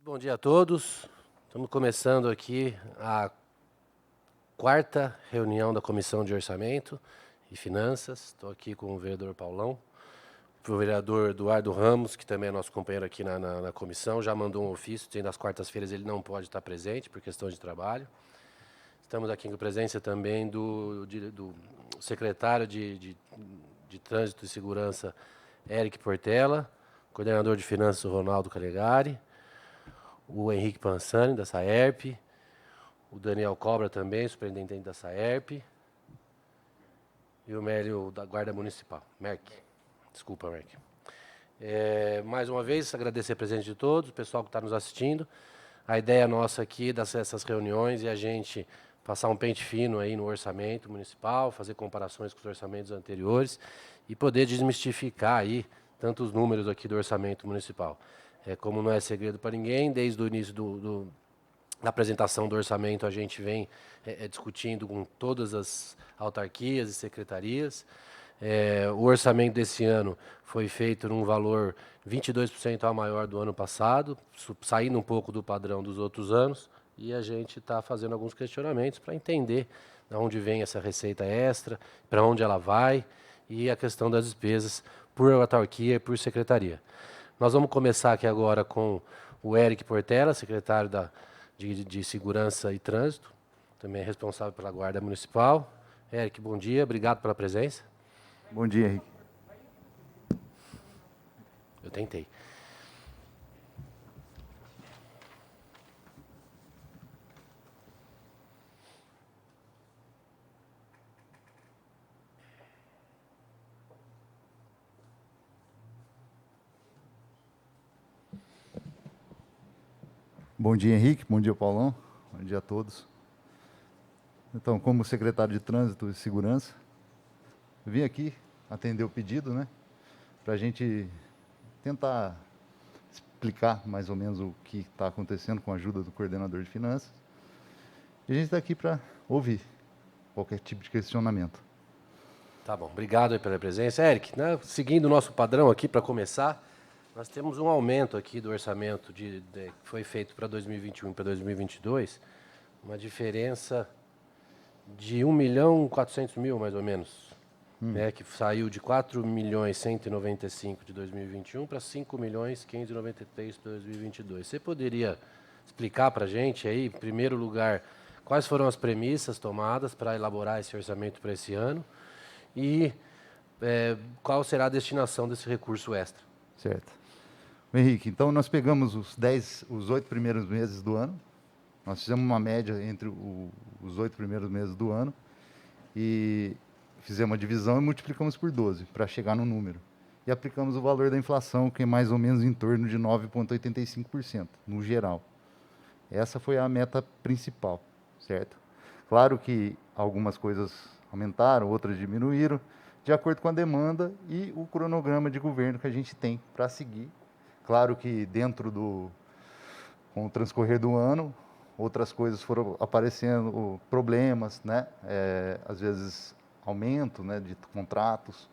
Bom dia a todos. Estamos começando aqui a quarta reunião da Comissão de Orçamento e Finanças. Estou aqui com o vereador Paulão, o vereador Eduardo Ramos, que também é nosso companheiro aqui na comissão, já mandou um ofício, dizendo que nas quartas-feiras ele não pode estar presente por questão de trabalho. Estamos aqui com a presença também do secretário de Trânsito e Segurança, Eric Portela, coordenador de Finanças, Ronaldo Calegari, o Henrique Pansani, da Saerp, o Daniel Cobra também, superintendente da Saerp, e o Mélio da Guarda Municipal. Merck. Desculpa, Merck. Mais uma vez, agradecer a presença de todos, o pessoal que está nos assistindo. A ideia nossa aqui dessas reuniões é a gente passar um pente fino aí no orçamento municipal, fazer comparações com os orçamentos anteriores e poder desmistificar aí tantos números aqui do orçamento municipal. Como não é segredo para ninguém, desde o início da apresentação do orçamento a gente vem discutindo com todas as autarquias e secretarias. O orçamento desse ano foi feito num valor 22% a maior do ano passado, saindo um pouco do padrão dos outros anos, e a gente está fazendo alguns questionamentos para entender de onde vem essa receita extra, para onde ela vai, e a questão das despesas por autarquia e por secretaria. Nós vamos começar aqui agora com o Eric Portela, secretário de Segurança e Trânsito, também é responsável pela Guarda Municipal. Eric, bom dia, obrigado pela presença. Bom dia, Henrique. Eu tentei. Bom dia, Henrique. Bom dia, Paulão. Bom dia a todos. Então, como secretário de Trânsito e Segurança, eu vim aqui atender o pedido, né? Para a gente tentar explicar mais ou menos o que está acontecendo com a ajuda do coordenador de finanças. E a gente está aqui para ouvir qualquer tipo de questionamento. Tá bom, obrigado aí pela presença. Eric, né, seguindo o nosso padrão aqui para começar, nós temos um aumento aqui do orçamento que foi feito para 2021 e para 2022, uma diferença de 1.400.000, mais ou menos, né, que saiu de 4.195.000 de 2021 para 5.593.000 para 2022. Você poderia explicar para a gente aí, em primeiro lugar, quais foram as premissas tomadas para elaborar esse orçamento para esse ano e qual será a destinação desse recurso extra? Certo. Henrique, então nós pegamos os 8 primeiros meses do ano, nós fizemos uma média entre os 8 primeiros meses do ano e fizemos uma divisão e multiplicamos por 12 para chegar no número. E aplicamos o valor da inflação, que é mais ou menos em torno de 9,85%, no geral. Essa foi a meta principal, certo? Claro que algumas coisas aumentaram, outras diminuíram, de acordo com a demanda e o cronograma de governo que a gente tem para seguir. Claro que com o transcorrer do ano, outras coisas foram aparecendo, problemas, né? Às vezes aumento, né, de contratos.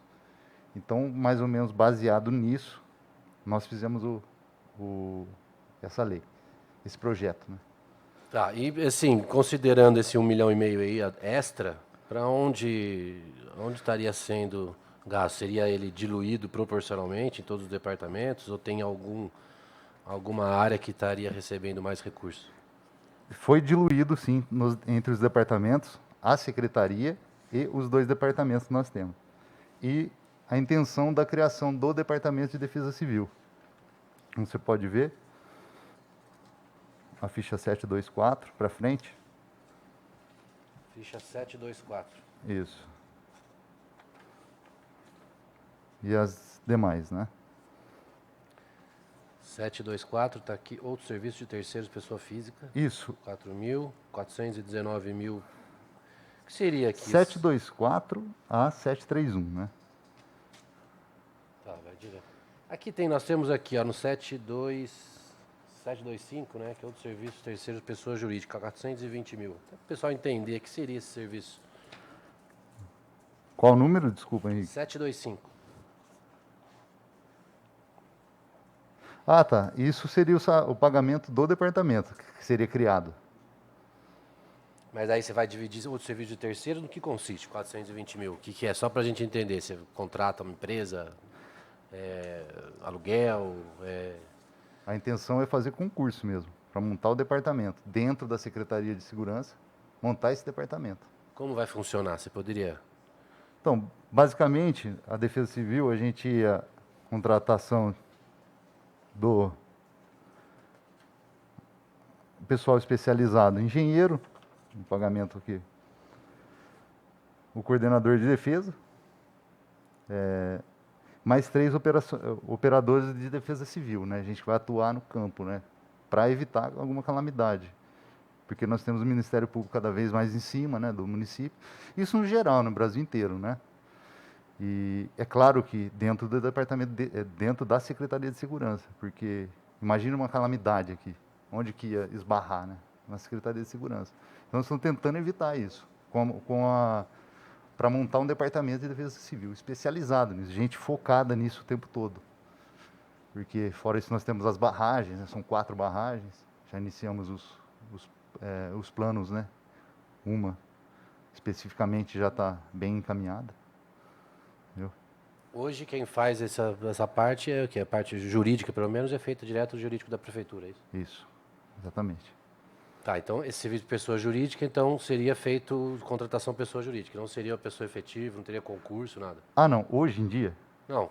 Então, mais ou menos baseado nisso, nós fizemos essa lei, esse projeto, né? Tá, e assim, considerando esse 1,5 milhão aí extra, para onde estaria sendo gasto? Seria ele diluído proporcionalmente em todos os departamentos ou tem alguma área que estaria recebendo mais recursos? Foi diluído, sim, entre os departamentos, a secretaria e os 2 departamentos que nós temos. E a intenção da criação do Departamento de Defesa Civil. Como você pode ver, a ficha 724 para frente. Ficha 724. Isso. E as demais, né? 724, está aqui, outro serviço de terceiros, pessoa física. Isso. 4.419.000. O que seria aqui? 724 a 731, né? Tá, vai direto. Nós temos aqui, ó, no 725, né, que é outro serviço de terceiros, pessoa jurídica, 420.000. Para o pessoal entender, o que seria esse serviço? Qual o número? Desculpa, Henrique. 725. Ah, tá. Isso seria o pagamento do departamento que seria criado. Mas aí você vai dividir o serviço de terceiro, no que consiste 420 mil? O que, que é? Só para a gente entender. Você contrata uma empresa, aluguel, A intenção é fazer concurso mesmo, para montar o departamento. Dentro da Secretaria de Segurança, montar esse departamento. como vai funcionar? Você poderia... Então, basicamente, a Defesa Civil, a gente ia contratação do pessoal especializado, engenheiro, um pagamento aqui, o coordenador de defesa, mais 3 operadores de defesa civil, né? A gente vai atuar no campo, né? Para evitar alguma calamidade. Porque nós temos o Ministério Público cada vez mais em cima, né, do município. Isso no geral, no Brasil inteiro, né? E é claro que dentro do departamento, dentro da Secretaria de Segurança, porque imagina uma calamidade aqui, onde que ia esbarrar, né? Na Secretaria de Segurança. Então, nós estamos tentando evitar isso, para montar um departamento de defesa civil especializado nisso, gente focada nisso o tempo todo. Porque, fora isso, nós temos as barragens, né? São 4 barragens, já iniciamos os planos, né? Uma, especificamente, já está bem encaminhada. Entendeu? Hoje quem faz essa parte é o quê? A parte jurídica, pelo menos, é feita direto do jurídico da prefeitura, é isso? Isso, exatamente. Tá, então esse serviço de pessoa jurídica, então seria feito contratação pessoa jurídica, não seria uma pessoa efetiva, não teria concurso, nada. Ah, não, hoje em dia, Não,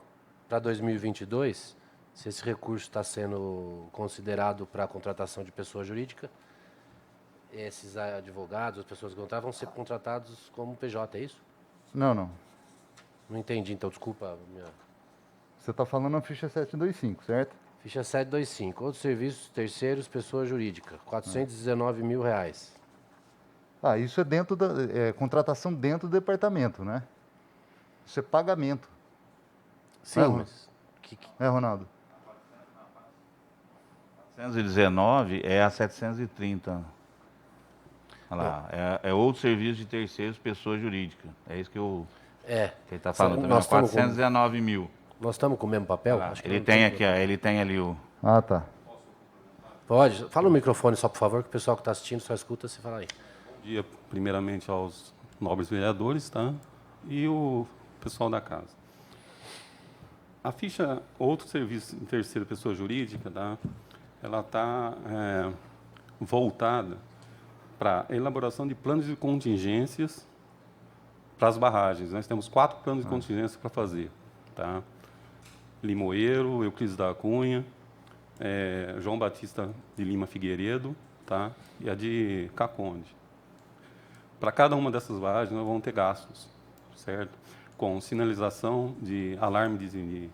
para 2022, se esse recurso está sendo considerado para a contratação de pessoa jurídica, esses advogados, as pessoas que contratam, vão ser contratados como PJ, é isso? não. Não entendi, então desculpa. Você está falando na ficha 725, certo? Ficha 725, outros serviços terceiros, pessoa jurídica, R$ 419 mil. Ah, isso é dentro da contratação dentro do departamento, né? Isso é pagamento. Sim, mas... Ronaldo? 719 é a 730. Olha lá, é outro serviço de terceiros, pessoa jurídica. É isso que ele está falando também. Nós 419 mil. Nós estamos com o mesmo papel? Acho que ele tem aqui, ó, ele tem ali o... Ah, tá. Pode. Fala no microfone só, por favor, que o pessoal que está assistindo só escuta você falar aí. Bom dia, primeiramente, aos nobres vereadores, tá? E o pessoal da casa. A ficha outro serviço em terceira pessoa jurídica, tá? Ela está voltada para a elaboração de planos de contingências para as barragens. Nós temos 4 planos de contingência para fazer, tá? Limoeiro, Euclides da Cunha, João Batista de Lima Figueiredo, tá? E a de Caconde. Para cada uma dessas barragens, nós vamos ter gastos, certo? Com sinalização de alarme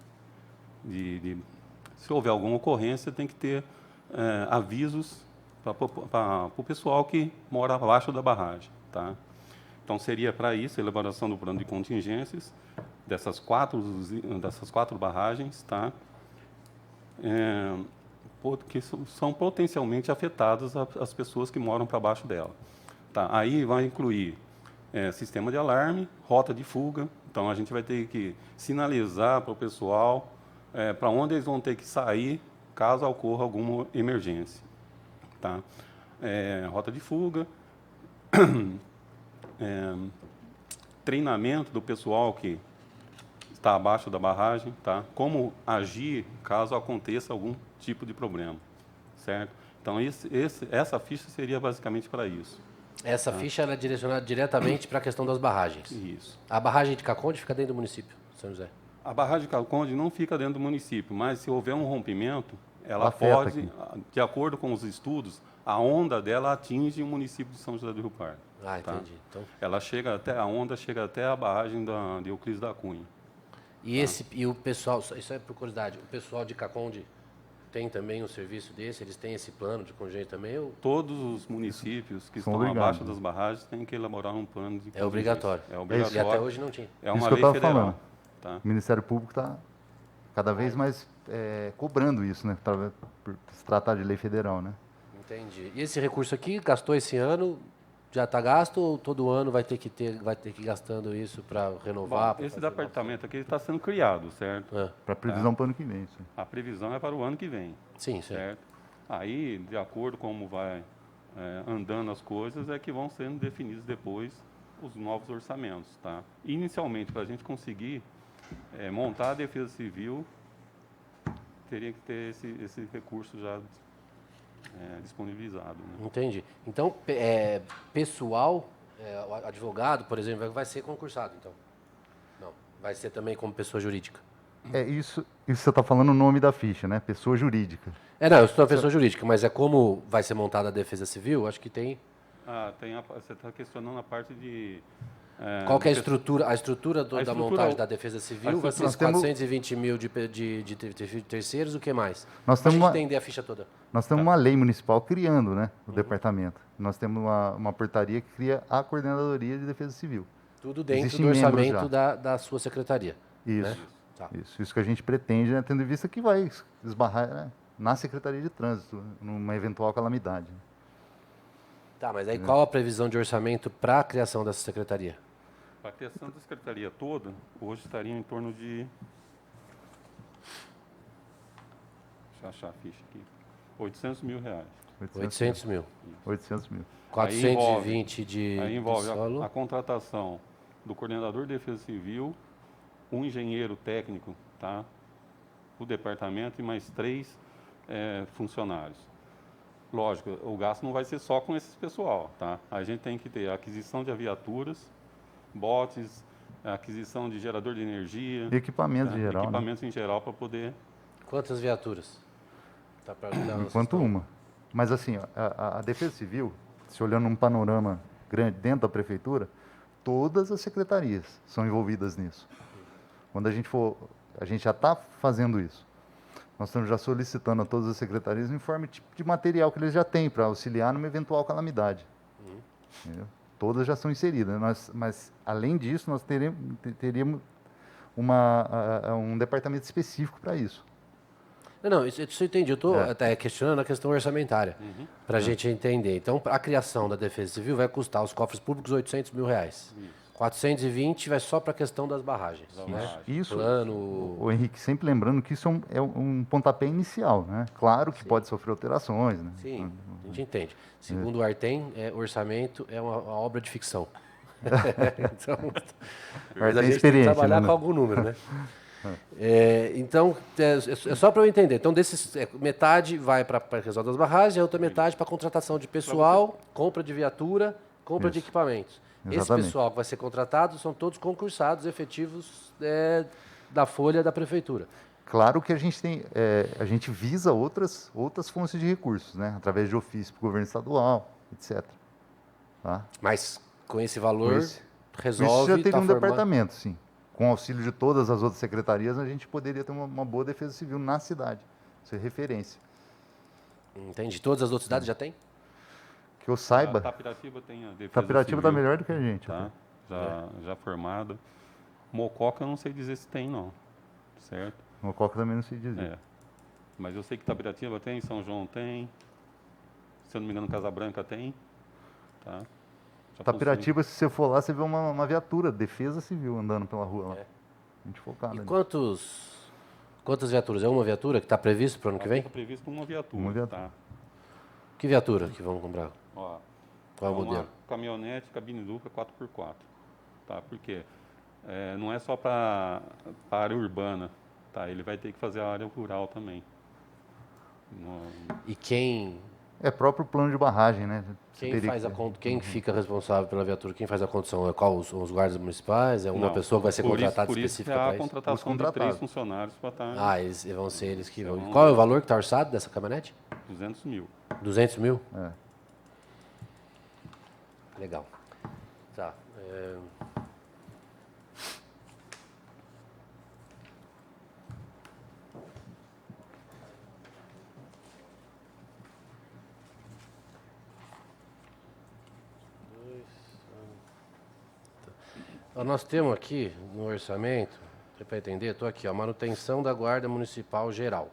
se houver alguma ocorrência, tem que ter avisos para o pessoal que mora abaixo da barragem, tá? Então, seria para isso a elaboração do plano de contingências dessas quatro barragens, tá? Que são potencialmente afetadas as pessoas que moram para baixo dela. Tá? Aí vai incluir sistema de alarme, rota de fuga. Então, a gente vai ter que sinalizar para o pessoal para onde eles vão ter que sair caso ocorra alguma emergência. Tá? Rota de fuga, treinamento do pessoal que está abaixo da barragem, tá? Como agir caso aconteça algum tipo de problema, certo? Então, essa ficha seria basicamente para isso. Essa ficha ela é direcionada diretamente para a questão das barragens. Isso. A barragem de Caconde fica dentro do município, São José. A barragem de Caconde não fica dentro do município, mas se houver um rompimento, ela Afeta pode, aqui. de acordo com os estudos, a onda dela atinge o município de São José do Rio Pardo. Ah, tá? entendi. Então, A onda chega até a barragem de Euclides da Cunha. e o pessoal, isso é por curiosidade, o pessoal de Caconde tem também um serviço desse? Eles têm esse plano de contingência também? Ou Todos os municípios que São estão obrigados, abaixo né? das barragens têm que elaborar um plano de contingência. obrigatório? É E obrigatório. até hoje não tinha. É Isso uma que eu lei tava federal. falando. Tá? O Ministério Público está cada vez mais cobrando isso, né? Por se tratar de lei federal, né? Entendi. E esse recurso aqui, gastou esse ano, já está gasto ou todo ano vai ter que ir gastando isso para renovar? Bom, esse departamento aqui está sendo criado, certo? Para previsão para o ano que vem. Sim. A previsão é para o ano que vem. Sim, certo? Aí, de acordo com como vai andando as coisas, é que vão sendo definidos depois os novos orçamentos, tá? Inicialmente, para a gente conseguir montar a Defesa Civil, teria que ter esse recurso já disponibilizado. Né? Entendi. Então, pessoal, o advogado, por exemplo, vai ser concursado, então? Não, vai ser também como pessoa jurídica? Isso você está falando o nome da ficha, né? Pessoa jurídica. Não, eu estou na pessoa jurídica, mas é como vai ser montada a Defesa Civil, acho que tem... você está questionando a parte de... Qual que é a estrutura? A estrutura da montagem da Defesa Civil vai ser 420 mil de terceiros, o que mais? Nós temos entender a ficha toda. Nós temos uma lei municipal criando, né, o departamento. Nós temos uma portaria que cria a Coordenadoria de Defesa Civil. Tudo dentro do orçamento da sua secretaria. Isso, né? Tá. Isso que a gente pretende, né, tendo em vista que vai esbarrar, né, na Secretaria de Trânsito, numa eventual calamidade. Tá, mas aí qual a previsão de orçamento para a criação dessa secretaria? A criação da secretaria toda, hoje estaria em torno de... Deixa eu achar a ficha aqui. 800 mil reais. 800 mil. 800 mil. 420 aí envolve solo. a contratação do coordenador de Defesa Civil, um engenheiro técnico, tá? O departamento e mais 3 funcionários. Lógico, o gasto não vai ser só com esse pessoal, tá? A gente tem que ter a aquisição de viaturas, botes, aquisição de gerador de energia. Equipamentos em geral. Equipamentos em geral para poder... Quantas viaturas? Tá pra Enquanto uma. Mas assim, a Defesa Civil, se olhando num panorama grande dentro da prefeitura, todas as secretarias são envolvidas nisso. Quando a gente já está fazendo isso. Nós estamos já solicitando a todas as secretarias o informe de material que eles já têm para auxiliar numa eventual calamidade. Entendeu? Todas já são inseridas. Mas, além disso, nós teríamos um departamento específico para isso. Não, isso eu entendi. Eu estou até questionando a questão orçamentária, para a gente entender. Então, a criação da Defesa Civil vai custar aos cofres públicos 800 mil reais. 420 vai só para a questão das barragens. Né? Isso, Plano... o Henrique, sempre lembrando que isso é um pontapé inicial. Né? Claro que pode sofrer alterações. Né? Sim, a gente entende. Segundo o Artem, orçamento é uma obra de ficção. Então, mas a gente tem que trabalhar com algum número, né? Então, é só para eu entender. Então, metade vai para a questão das barragens, a outra metade para contratação de pessoal, compra de viatura, compra de equipamentos. Exatamente. Esse pessoal que vai ser contratado são todos concursados efetivos da folha da prefeitura. Claro que a gente visa outras fontes de recursos, né? Através de ofício para o governo estadual, etc. Tá? Mas com esse valor, resolve... Isso já teria um departamento, sim. Com o auxílio de todas as outras secretarias, a gente poderia ter uma boa defesa civil na cidade. Isso é referência. Entendi. Todas as outras cidades já tem? Que eu saiba. A Tapiratiba tem a defesa Tapiratiba está melhor do que a gente. Tá? Já formada. Mococa eu não sei dizer se tem, não. Certo? Mococa também não sei dizer. Mas eu sei que Tapiratiba tem, São João tem. Se eu não me engano, Casa Branca tem. Tá? Tapiratiba, se você for lá, você vê uma viatura, Defesa Civil, andando pela rua lá. A gente focado. E quantas viaturas? É uma viatura que está previsto para o ano que vem? Está previsto uma viatura. Uma viatura. Tá? Que viatura que vamos comprar? Ó, qual é o modelo? Caminhonete, cabine dupla 4x4. Tá? Por quê? Não é só para a área urbana. Tá? Ele vai ter que fazer a área rural também. E quem... É próprio plano de barragem, né? Quem fica responsável pela viatura? Quem faz a condução? Qual os guardas municipais? É uma pessoa que vai ser contratada específica para isso? Por isso a contratação de 3 funcionários para estar... eles vão ser eles que vão... Qual é o valor que está orçado dessa caminhonete? 200 mil. 200 mil? Legal. Tá. Nós temos aqui no orçamento, para entender, estou aqui, manutenção da Guarda Municipal Geral.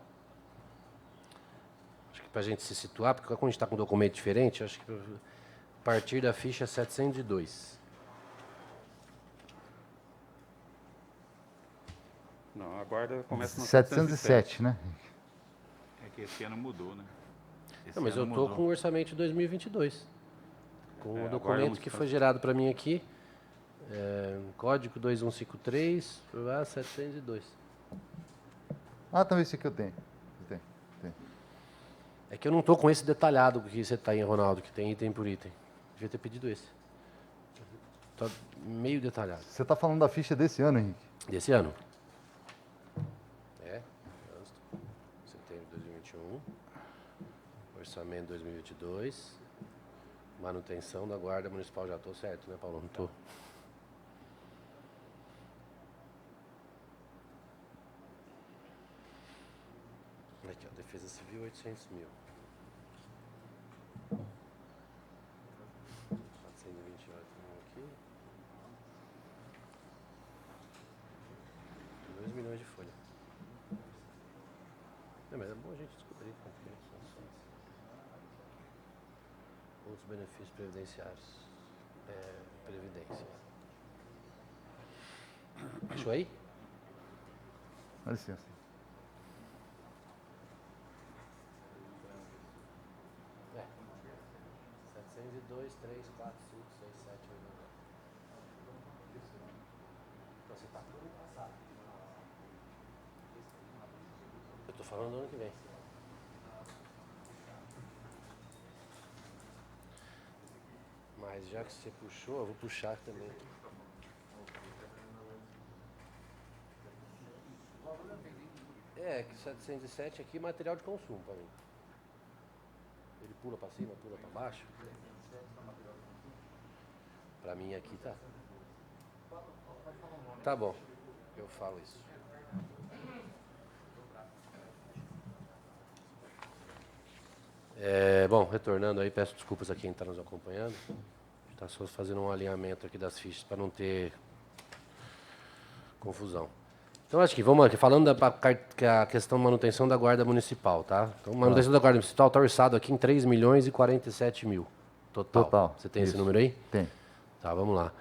Acho que para a gente se situar, porque quando a gente está com um documento diferente, acho que partir da ficha 702. Não, a guarda começa no 707, né? É que esse ano mudou, né? Esse Não, mas eu ano estou mudou. com o orçamento de 2022. Com o a guarda documento que foi gerado para mim aqui. Código 2153, 702. Ah, então esse aqui eu tenho. Tem. É que eu não estou com esse detalhado que você está aí, Ronaldo, que tem item por item. Devia ter pedido esse. Está meio detalhado. Você está falando da ficha desse ano, Henrique? Desse ano. Setembro de 2021. Orçamento 2022. Manutenção da Guarda Municipal. Já estou certo, né, Paulo? Não estou. Aqui, ó, Defesa Civil, 800 mil. 428 mil aqui. 2 milhões de folha. Não, mas é bom a gente descobrir quanto que são as funções. Outros benefícios previdenciários. Previdência. Achou aí? Dá licença. É. 702, 3, 4, 5, 6, 7, 8, 9. Então você tá pro ano passado. Eu tô falando do ano que vem. Mas já que você puxou, eu vou puxar também. Que 707 aqui é material de consumo para mim. Ele pula para cima, pula para baixo. Para mim aqui tá. Tá bom, eu falo isso. Bom, retornando aí, peço desculpas a quem está nos acompanhando. Está só fazendo um alinhamento aqui das fichas para não ter confusão. Então, acho que vamos aqui, falando da questão de manutenção da Guarda Municipal, tá? Então, manutenção da Guarda Municipal está orçado aqui em 3 milhões e 47 mil. Total. Você tem esse número aí? Tem. Tá, vamos lá.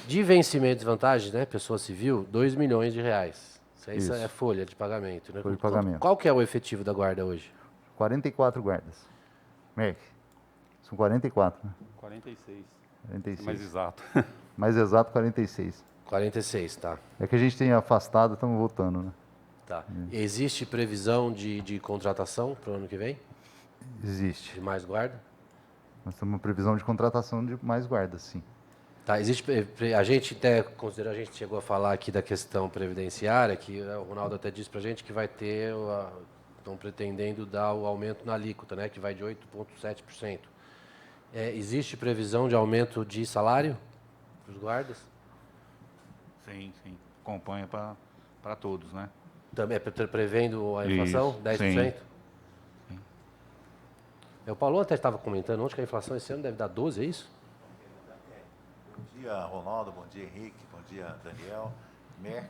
De vencimento e desvantagem, né? Pessoa civil, 2 milhões de reais. Isso é folha de pagamento, né? Folha de pagamento. Qual que é o efetivo da Guarda hoje? 44 guardas. Merck. São 44, né? 46. 46. Mais exato. Mais exato, 46. 46, tá. É que a gente tem afastado, estamos voltando, né? Tá. Existe previsão de contratação para o ano que vem? Existe. De mais guarda? Nós temos uma previsão de contratação de mais guardas, sim. Tá, existe, a gente até considerou, a gente chegou a falar aqui da questão previdenciária, que o Ronaldo até disse para a gente que vai ter, estão pretendendo dar o aumento na alíquota, né, que vai de 8,7%. Existe previsão de aumento de salário para os guardas? Sim. Acompanha para todos, né? Também prevendo a inflação, Isso, 10%? sim. O Paulo até estava comentando ontem que a inflação esse ano deve dar 12%, é isso? Bom dia, Ronaldo. Bom dia, Henrique. Bom dia, Daniel. Merck.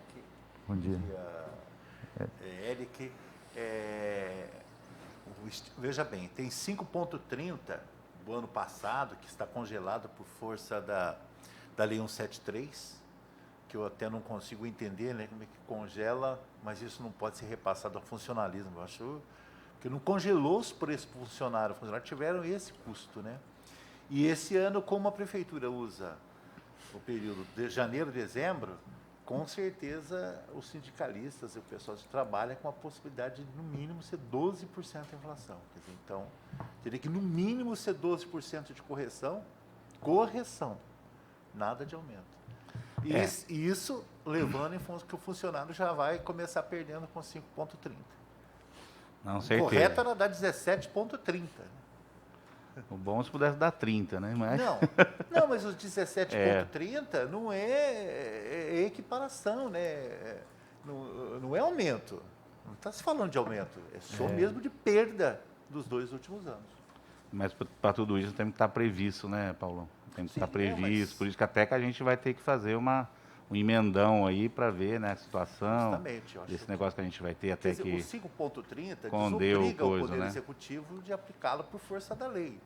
Bom dia. Eric. Veja bem, tem 5,30 do ano passado, que está congelado por força da Lei 173, que eu até não consigo entender, né, como é que congela, mas isso não pode ser repassado ao funcionalismo. Eu acho que não congelou os preços para os funcionários tiveram esse custo, né? E esse ano, como a prefeitura usa o período de janeiro, dezembro, com certeza os sindicalistas e o pessoal de trabalho com a possibilidade de, no mínimo, ser 12% a inflação. Quer dizer, então, teria que, no mínimo, ser 12% de correção, nada de aumento. E isso levando em função que o funcionário já vai começar perdendo com 5,30. Não, certeza. Correto era dar 17,30. O bom é se pudesse dar 30, né? Mas... Não, mas os 17,30 não é equiparação, né? Não é aumento. Não está se falando de aumento. É só mesmo de perda dos 2 últimos anos. Mas para tudo isso tem que estar previsto, né, Paulão? Tem que estar previsto. Por isso que até que a gente vai ter que fazer um emendão aí para ver, né, a situação. Justamente. Eu acho desse negócio que a gente vai ter até dizer, que... O 5,30 escondeu desobriga coisa, o Poder né? Executivo de aplicá-lo por força da lei.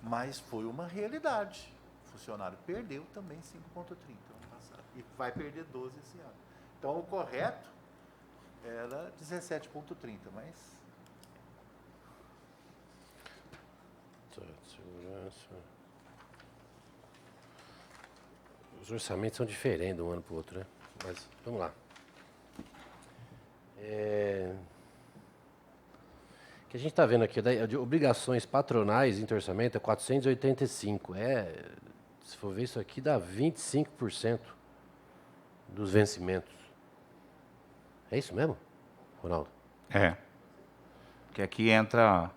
Mas foi uma realidade. O funcionário perdeu também 5,30 ano passado. E vai perder 12 esse ano. Então, o correto era 17,30, mas... Segurança. Os orçamentos são diferentes de um ano para o outro, né? Mas, vamos lá. O que a gente está vendo aqui, de obrigações patronais interorçamento é 485. Se for ver isso aqui, dá 25% dos vencimentos. É isso mesmo, Ronaldo? Porque aqui entra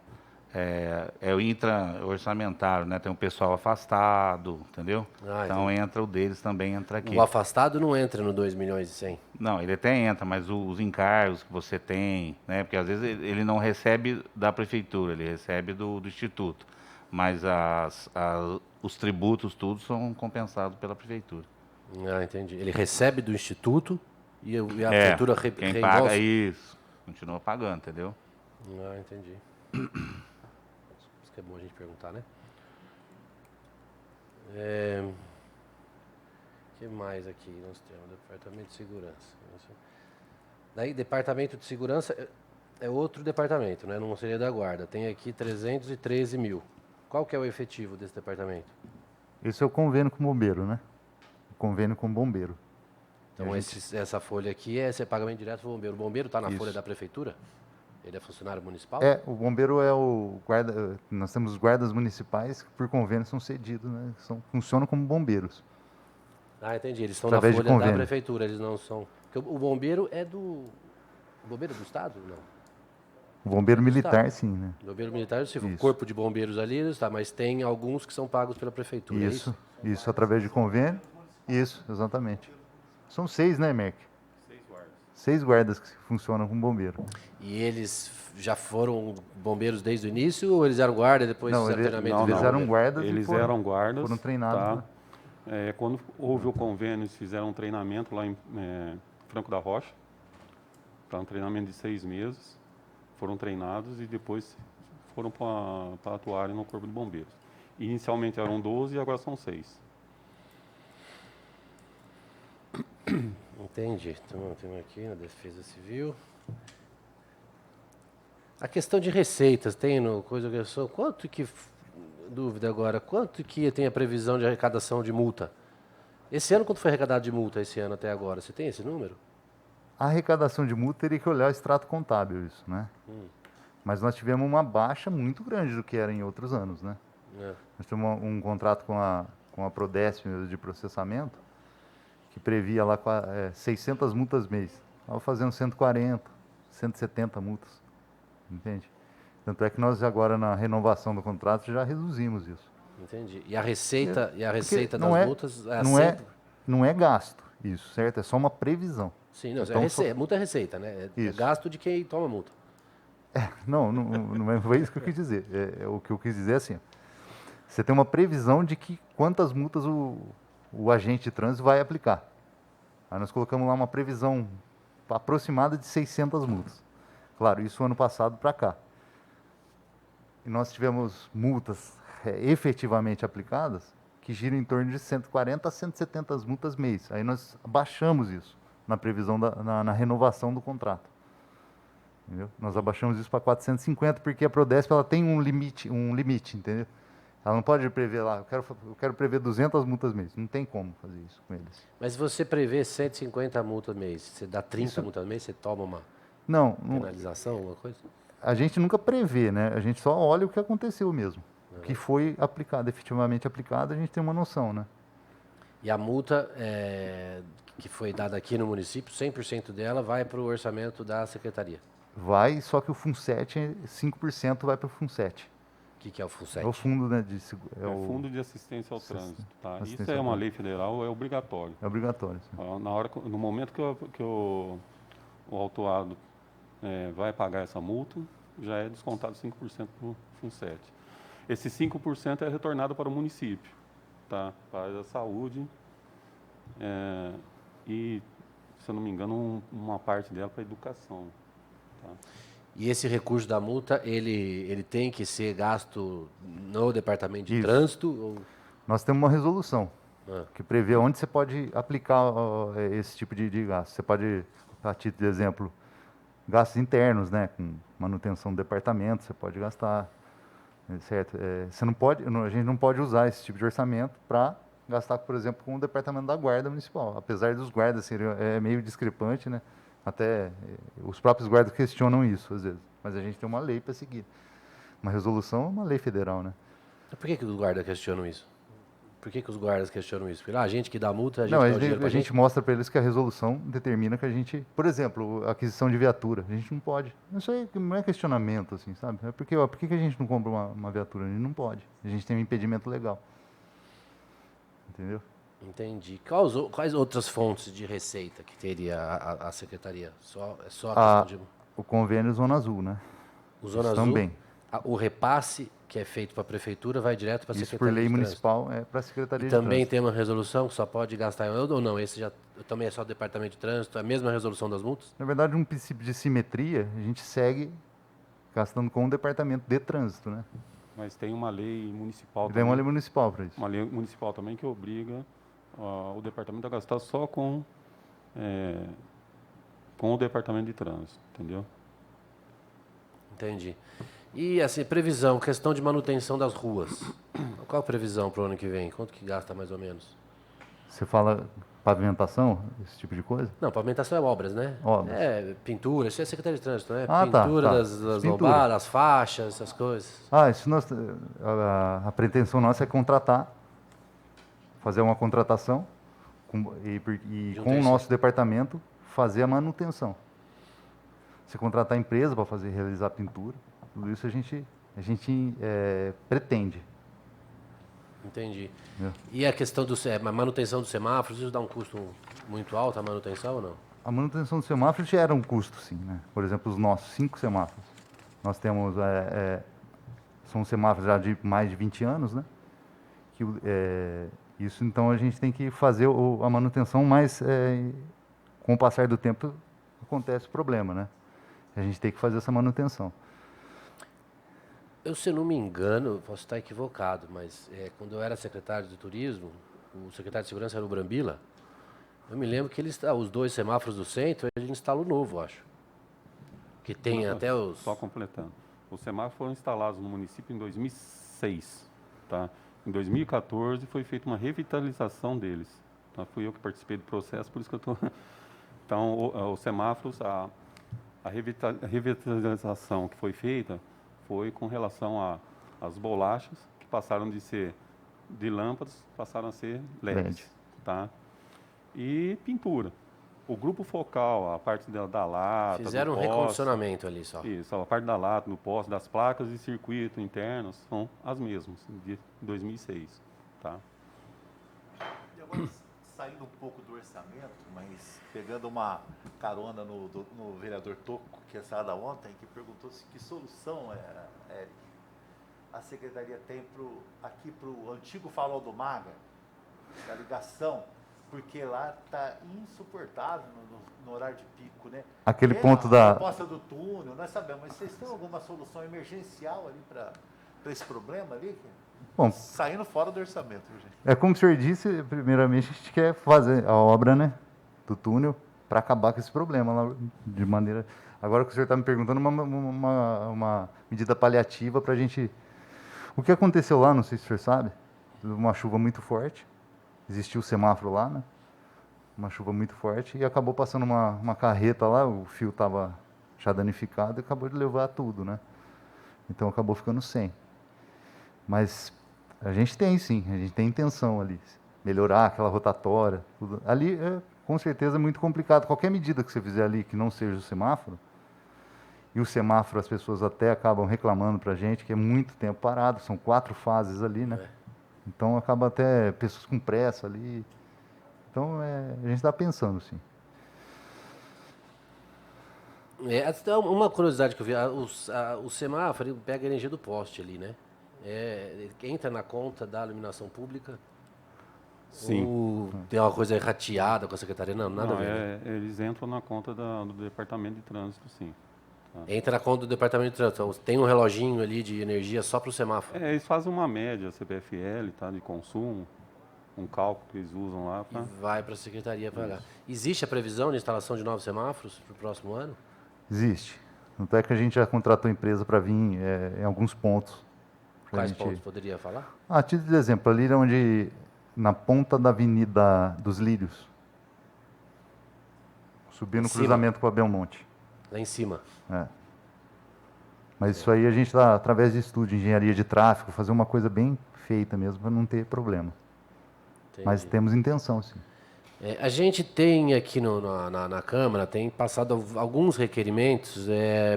o intra-orçamentário, né? Tem um pessoal afastado, entendeu? Então entra o deles também, entra aqui. O afastado não entra no 2.100.000. Não, ele até entra, mas os encargos que você tem, né? Porque às vezes ele não recebe da prefeitura, ele recebe do instituto. Mas os tributos, tudo, são compensados pela prefeitura. Ah, entendi. Ele recebe do instituto e a prefeitura quem reembolsa? paga isso, continua pagando, entendeu? Ah, entendi. Isso que é bom a gente perguntar, né? O que mais aqui nós temos? Departamento de Segurança. Daí, Departamento de Segurança é outro departamento, né? Não seria da Guarda. Tem aqui 313 mil. Qual que é o efetivo desse departamento? Esse é o convênio com o bombeiro, né? O convênio com o bombeiro. Então, essa folha aqui é pagamento direto para o bombeiro. O bombeiro está na folha da prefeitura? Ele é funcionário municipal? O bombeiro é o guarda. Nós temos os guardas municipais que, por convênio, são cedidos, né? Funcionam como bombeiros. Ah, entendi. Eles estão na folha da prefeitura, eles não são... Porque o bombeiro é do... O bombeiro é do Estado? Não. O bombeiro militar, sim, né? O bombeiro militar, se for corpo de bombeiros ali, está, mas tem alguns que são pagos pela prefeitura. Isso através de convênio. Isso, exatamente. São 6, né, Merck? 6 guardas. 6 guardas que funcionam como bombeiro. E eles já foram bombeiros desde o início ou eles eram guarda e depois fizeram treinamento? Eles eram guardas eram guardas. Foram treinados. Tá? Quando houve o convênio, eles fizeram um treinamento lá em Franco da Rocha, para um treinamento de 6 meses. Foram treinados e depois foram para atuarem no Corpo de Bombeiros. Inicialmente eram 12 e agora são 6. Entendi. Então, temos aqui na Defesa Civil. A questão de receitas, tem no coisa que eu sou. Dúvida agora, quanto que tem a previsão de arrecadação de multa? Esse ano, quanto foi arrecadado de multa esse ano até agora? Você tem esse número? A arrecadação de multa teria que olhar o extrato contábil, isso, né? Mas nós tivemos uma baixa muito grande do que era em outros anos, né? Nós temos um contrato com a Prodesp de processamento que previa lá 600 multas mês. Estava fazendo 140, 170 multas, entende? Tanto é que nós agora na renovação do contrato já reduzimos isso. Entendi. E a receita, das multas não é gasto isso, certo? É só uma previsão. Sim, não, então, multa é receita, né? É gasto de quem toma multa. Não foi isso que eu quis dizer. O que eu quis dizer é assim, você tem uma previsão de quantas multas o agente de trânsito vai aplicar. Aí nós colocamos lá uma previsão aproximada de 600 multas. Claro, isso ano passado para cá. E nós tivemos multas efetivamente aplicadas que giram em torno de 140 a 170 multas mês. Aí nós abaixamos isso na previsão na renovação do contrato. Entendeu? Nós abaixamos isso para 450 porque a Prodesp ela tem um limite, entendeu? Ela não pode prever lá, eu quero prever 200 multas mês. Não tem como fazer isso com eles. Mas se você prevê 150 multas mês, você dá 30 multas mês, você toma uma penalização, alguma coisa? A gente nunca prevê, né? A gente só olha o que aconteceu mesmo. O que foi aplicado, efetivamente aplicado, a gente tem uma noção, né? E a multa que foi dada aqui no município, 100% dela vai para o orçamento da secretaria? Vai, só que o FUNSET, 5% vai para o FUNSET. O que é o FUNSET? É o fundo, né, Fundo de Assistência ao Trânsito. Tá? Isso é uma lei federal, é obrigatório. É obrigatório. Sim. No momento que o autuado vai pagar essa multa, já é descontado 5% para o FUNSET. Esse 5% é retornado para o município, tá? Para a saúde e, se eu não me engano, uma parte dela para a educação. Tá? E esse recurso da multa, ele tem que ser gasto no departamento de Isso. trânsito? Ou... Nós temos uma resolução Ah, que prevê onde você pode aplicar esse tipo de gasto. Você pode, a título de exemplo, gastos internos, né, com manutenção do departamento, você pode gastar, certo? Você não pode, a gente não pode usar esse tipo de orçamento para gastar, por exemplo, com o departamento da guarda municipal. Apesar dos guardas serem meio discrepante, né? Até os próprios guardas questionam isso às vezes. Mas a gente tem uma lei para seguir. Uma resolução é uma lei federal, né? por que os guardas questionam isso? Por que os guardas questionam isso? Porque a gente que dá multa, a gente Não, dá o dinheiro a pra gente gente? mostra para eles que a resolução determina que a gente, por exemplo, a aquisição de viatura, a gente não pode. Isso aí não é questionamento, assim, sabe? É porque, por que a gente não compra uma viatura? A gente não pode. A gente tem um impedimento legal. Entendeu? Entendi. Quais outras fontes de receita que teria a secretaria? É só a A, questão de... o convênio Zona Azul, né? O Zona Isso Azul, também. o repasse que é feito para a prefeitura vai direto para a Isso Secretaria por lei de Trânsito. municipal é para a Secretaria E de também Trânsito. tem uma resolução que só pode gastar em ou não? Esse já também é só o Departamento de Trânsito, a mesma resolução das multas? Na verdade, um princípio de simetria, a gente segue gastando com o Departamento de Trânsito, né? Mas tem uma lei municipal E tem uma lei também, municipal para isso. uma lei municipal também que obriga o departamento a gastar só com o departamento de trânsito, entendeu? Entendi. E assim, previsão, questão de manutenção das ruas. Qual a previsão para o ano que vem? Quanto que gasta mais ou menos? Você fala pavimentação, esse tipo de coisa? Não, pavimentação é obras, né? Obras. É, pintura, isso é Secretaria de Trânsito, né? Ah, tá, Pintura tá. das Pintura. lombadas, as faixas, essas coisas. Isso a pretensão nossa é contratar, fazer uma contratação e De um com o terceiro. nosso departamento fazer a manutenção. Se contratar a empresa para realizar a pintura, tudo isso a gente pretende. Entendi. É. E a questão a manutenção dos semáforos, isso dá um custo muito alto, a manutenção ou não? A manutenção dos semáforos gera um custo, sim, né? Por exemplo, os nossos 5 semáforos. Nós temos, são semáforos já de mais de 20 anos, né? Isso, então, a gente tem que fazer a manutenção, mas com o passar do tempo acontece o problema, né? A gente tem que fazer essa manutenção. Eu, se eu não me engano, posso estar equivocado, mas quando eu era secretário de turismo, o secretário de segurança era o Brambila, eu me lembro que os 2 semáforos do centro, ele instalou novo, acho. Que tem até os... Só completando. Os semáforos foram instalados no município em 2006, tá? Em 2014 foi feita uma revitalização deles. Tá? Fui eu que participei do processo, por isso que eu estou... Então, os semáforos, a revitalização que foi feita foi com relação às bolachas, que passaram de ser de lâmpadas, passaram a ser LEDs. Tá? E pintura. O grupo focal, a parte da lata, Fizeram do um poste, recondicionamento ali só. isso, a parte da lata, do poste, das placas e circuito internos são as mesmas, de 2006, tá? E agora, saindo um pouco do orçamento, mas pegando uma carona no vereador Toco, que é essa ontem, que perguntou que solução, Eric, a secretaria tem aqui para o antigo farol do Maga, da ligação, porque lá está insuportável no horário de pico, né? Aquele ponto da... A proposta do túnel, nós sabemos, mas vocês têm alguma solução emergencial ali para esse problema ali? Bom, Saindo fora do orçamento, viu, gente? é como o senhor disse, primeiramente a gente quer fazer a obra, né, do túnel para acabar com esse problema lá, de maneira... Agora que o senhor está me perguntando, uma medida paliativa para a gente... O que aconteceu lá, não sei se o senhor sabe, uma chuva muito forte, existiu o semáforo lá, né, uma chuva muito forte, e acabou passando uma carreta lá, o fio estava já danificado e acabou de levar tudo, né, então acabou ficando sem. Mas a gente tem sim, a gente tem intenção ali, melhorar aquela rotatória, tudo. Ali com certeza é muito complicado, qualquer medida que você fizer ali que não seja o semáforo, e o semáforo as pessoas até acabam reclamando para a gente que é muito tempo parado, são 4 fases ali, né? Então acaba até pessoas com pressa ali, então a gente está pensando sim. Uma curiosidade que eu vi, o semáforo ele pega a energia do poste ali, né? Ele entra na conta da iluminação pública? Sim. Ou tem uma coisa rateada com a secretaria? Não, nada a Não, ver, né? eles entram na conta do departamento de trânsito, sim. Tá? Entra na conta do departamento de trânsito. Então, tem um reloginho ali de energia só para o semáforo. Eles fazem uma média CPFL, tá, de consumo, um cálculo que eles usam lá E para... vai para a secretaria para olhar. Existe a previsão de instalação de novos semáforos para o próximo ano? Existe. Tanto é que a gente já contratou empresa para vir em alguns pontos. pra Quais gente- pontos poderia falar? A título de exemplo, ali onde, na ponta da Avenida dos Lírios, subindo Em no cima? cruzamento com a Belmonte. Lá em cima. É. Mas isso aí a gente está, através de estudo de engenharia de tráfego, fazer uma coisa bem feita mesmo, para não ter problema. Mas Entendi. temos intenção, sim. A gente tem aqui na Câmara, tem passado alguns requerimentos,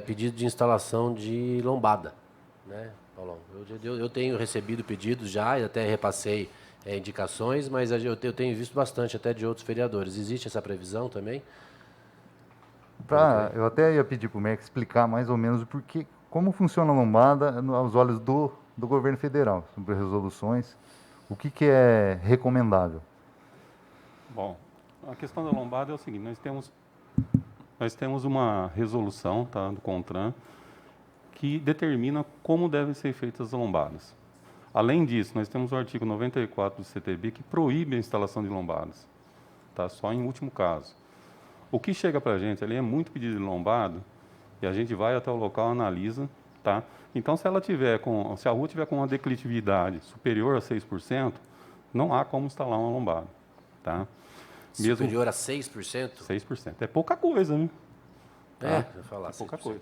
pedido de instalação de lombada, né, Paulão? Eu tenho recebido pedidos já, e até repassei indicações, mas eu tenho visto bastante até de outros vereadores. Existe essa previsão também? Eu até ia pedir para o MEC explicar mais ou menos o porquê, como funciona a lombada aos olhos do governo federal, sobre resoluções, o que é recomendável. Bom, a questão da lombada é o seguinte, nós temos uma resolução, tá, do CONTRAN que determina como devem ser feitas as lombadas. Além disso, nós temos o artigo 94 do CTB que proíbe a instalação de lombadas, tá, só em último caso. O que chega para a gente ali é muito pedido de lombada e a gente vai até o local, analisa, tá? Então, se a rua tiver com uma declitividade superior a 6%, não há como instalar uma lombada, tá? Superior a 6%? 6%. É pouca coisa, né? Eu falar É pouca 6%. coisa.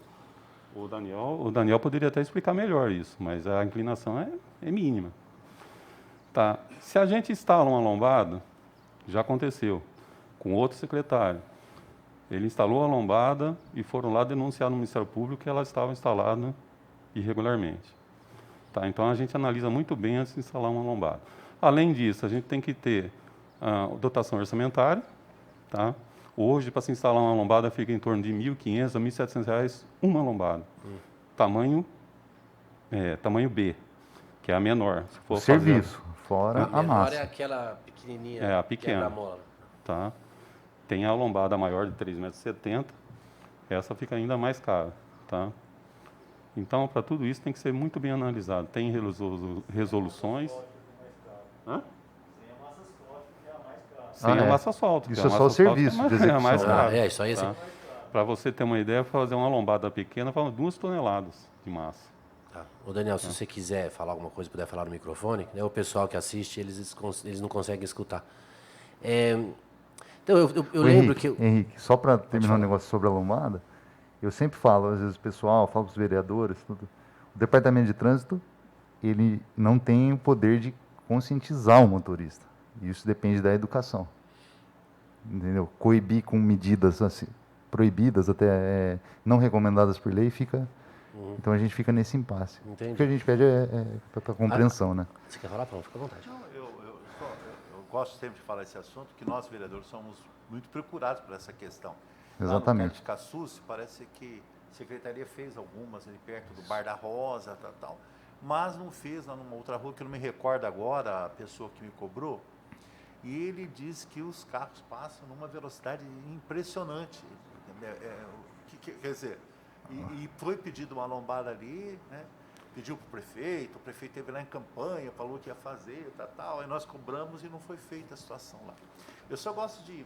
O Daniel poderia até explicar melhor isso, mas a inclinação é mínima. Tá. Se a gente instala uma lombada, já aconteceu, com outro secretário. Ele instalou a lombada e foram lá denunciar no Ministério Público que ela estava instalada irregularmente. Tá. Então, a gente analisa muito bem antes de instalar uma lombada. Além disso, a gente tem que ter dotação orçamentária. Tá? Hoje, para se instalar uma lombada, fica em torno de R$ 1.500 a R$ 1.700 uma lombada. Tamanho B, que é a menor. Se for O serviço, fora a menor massa. é aquela pequenininha. É, a pequena. Quebra-mola. Tá? Tem a lombada maior de 3,70 m, essa fica ainda mais cara. Tá? Então, para tudo isso, tem que ser muito bem analisado. Tem resoluções. Hã? Sem a massa asfalto. Isso é só o serviço de execução. É mais caro. Isso aí, tá? Para você ter uma ideia, fazer uma lombada pequena, fala 2 toneladas de massa. Tá. Ô Daniel, se você quiser falar alguma coisa, puder falar no microfone, né, o pessoal que assiste, eles não conseguem escutar. Então, eu lembro que... Henrique, só para terminar um negócio sobre a lombada, eu sempre falo, às vezes o pessoal, falo para os vereadores, tudo, o departamento de trânsito, ele não tem o poder de conscientizar o motorista. Isso depende da educação. Entendeu? Coibir com medidas assim, proibidas, até não recomendadas por lei, fica... Então a gente fica nesse impasse. Entendi. O que a gente pede é para compreensão, né? Você quer falar? Pronto, fica à vontade. Não, eu gosto sempre de falar esse assunto, que nós, vereadores, somos muito procurados por essa questão. Exatamente. Lá no Parque Caçuce, parece que a Secretaria fez algumas ali perto do Bar da Rosa, tal, mas não fez lá numa outra rua, que eu não me recordo agora, a pessoa que me cobrou, e ele diz que os carros passam numa velocidade impressionante. Quer dizer, e foi pedido uma lombada ali, né? Pediu para o prefeito esteve lá em campanha, falou que ia fazer, aí nós cobramos e não foi feita a situação lá. Eu só gosto de,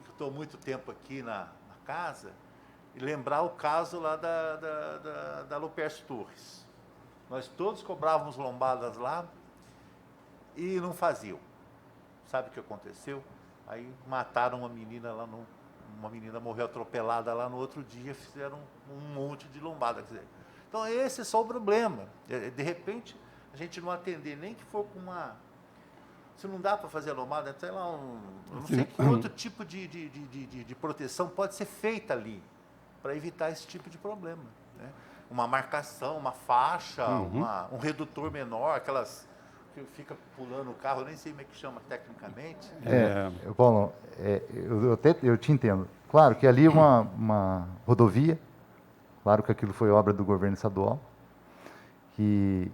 estou muito tempo aqui na casa, e lembrar o caso lá da Lupercio Torres. Nós todos cobrávamos lombadas lá e não faziam. Sabe o que aconteceu? Aí mataram uma menina lá, uma menina morreu atropelada lá no outro dia, fizeram um monte de lombada. Quer dizer, então esse é só o problema. De repente, a gente não atender, nem que for com uma... Se não dá para fazer a lombada, sei lá, não sei que outro tipo de proteção pode ser feita ali, para evitar esse tipo de problema. Né? Uma marcação, uma faixa, um redutor menor, aquelas que fica pulando o carro, eu nem sei como é que chama tecnicamente. Paulo, eu te entendo. Claro que ali é uma rodovia, claro que aquilo foi obra do governo estadual, e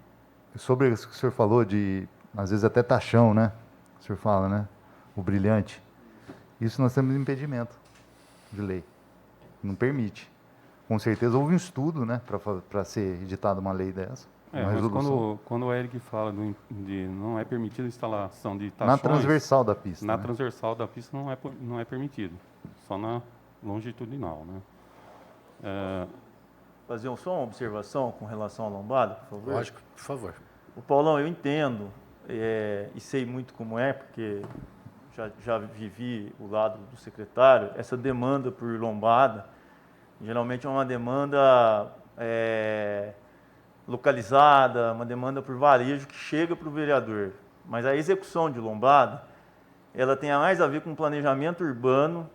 sobre isso que o senhor falou de, às vezes até taxão, né? O senhor fala, né? O brilhante. Isso nós temos impedimento de lei. Não permite. com certeza houve um estudo, né, para ser editada uma lei dessa. Uma Mas resolução. quando o Eric fala de não é permitido a instalação de taxões... Na transversal da pista. Na né? transversal da pista não é permitido, só na longitudinal, né? Fazer só uma observação com relação à lombada, por favor? Lógico, por favor. O Paulão, eu entendo e sei muito como é, porque já vivi o lado do secretário, essa demanda por lombada, geralmente é uma demanda localizada, uma demanda por varejo que chega para o vereador. Mas a execução de lombada, ela tem mais a ver com planejamento urbano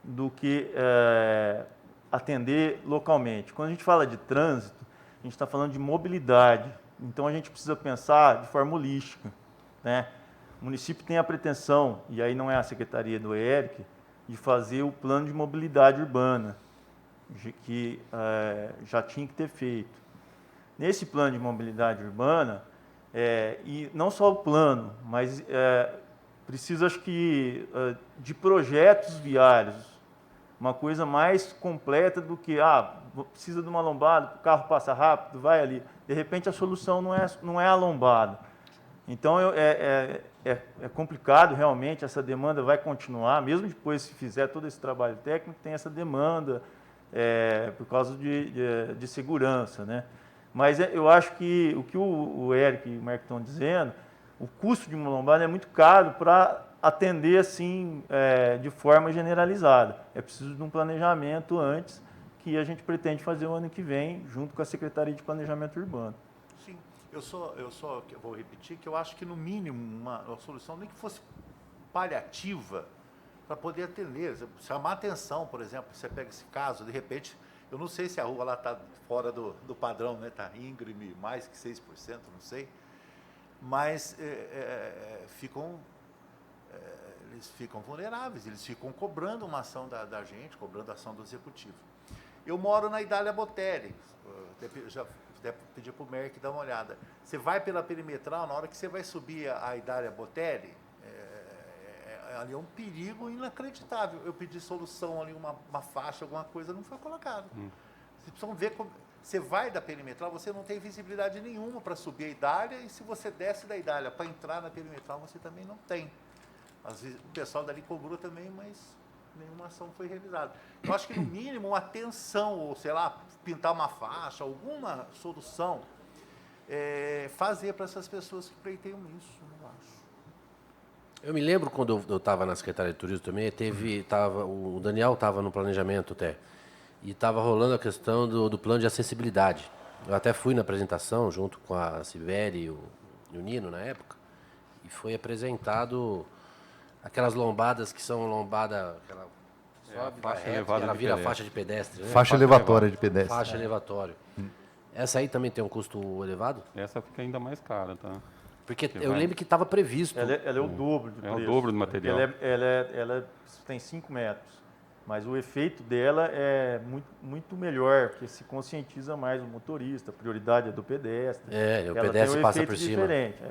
do que atender localmente. Quando a gente fala de trânsito, a gente está falando de mobilidade. Então, a gente precisa pensar de forma holística, né? O município tem a pretensão, e aí não é a Secretaria do ERIC, de fazer o plano de mobilidade urbana, que já tinha que ter feito. Nesse plano de mobilidade urbana, e não só o plano, mas precisa, acho que, de projetos viários, uma coisa mais completa do que, precisa de uma lombada, o carro passa rápido, vai ali. De repente, a solução não é a lombada. Então, é complicado, realmente, essa demanda vai continuar, mesmo depois, se fizer todo esse trabalho técnico, tem essa demanda por causa de segurança, né? Mas eu acho que o que o Eric e o Marco estão dizendo, o custo de uma lombada é muito caro para atender assim de forma generalizada. É preciso de um planejamento antes, que a gente pretende fazer o ano que vem, junto com a Secretaria de Planejamento Urbano. Sim, eu vou repetir que eu acho que, no mínimo, uma solução nem que fosse paliativa para poder atender, chamar atenção, por exemplo, você pega esse caso, de repente, eu não sei se a rua lá está fora do padrão, né? Está íngreme, mais que 6%, não sei, mas eles ficam vulneráveis, eles ficam cobrando uma ação da gente, cobrando a ação do executivo. Eu moro na Idália Botelli, já pedi para o Merck dar uma olhada. Você vai pela perimetral, na hora que você vai subir a Idália Botelli, ali é um perigo inacreditável. Eu pedi solução ali, uma faixa, alguma coisa, não foi colocado. Vocês precisam ver como... Você vai da perimetral, você não tem visibilidade nenhuma para subir a Idália, e se você desce da Idália para entrar na perimetral, você também não tem. Às vezes, o pessoal dali cobrou também, mas nenhuma ação foi realizada. Eu acho que, no mínimo, uma atenção, ou sei lá, pintar uma faixa, alguma solução, fazer para essas pessoas que pleiteiam isso, eu acho. Eu me lembro quando eu estava na Secretaria de Turismo também, o Daniel estava no planejamento até, e estava rolando a questão do plano de acessibilidade. Eu até fui na apresentação, junto com a Sibeli e o Nino, na época, e foi apresentado aquelas lombadas que são lombada... Sobe, faixa reto, elevada ela de vira pedestre. faixa de pedestre. Né? Faixa elevatória de pedestre. Faixa elevatória. Essa aí também tem um custo elevado? Essa fica ainda mais cara, tá? Porque eu lembro que estava previsto. Ela é o dobro de preço. É o dobro do material. Ela tem 5 metros, mas o efeito dela é muito melhor, porque se conscientiza mais o motorista, a prioridade é do pedestre. O pedestre passa por cima. Diferente,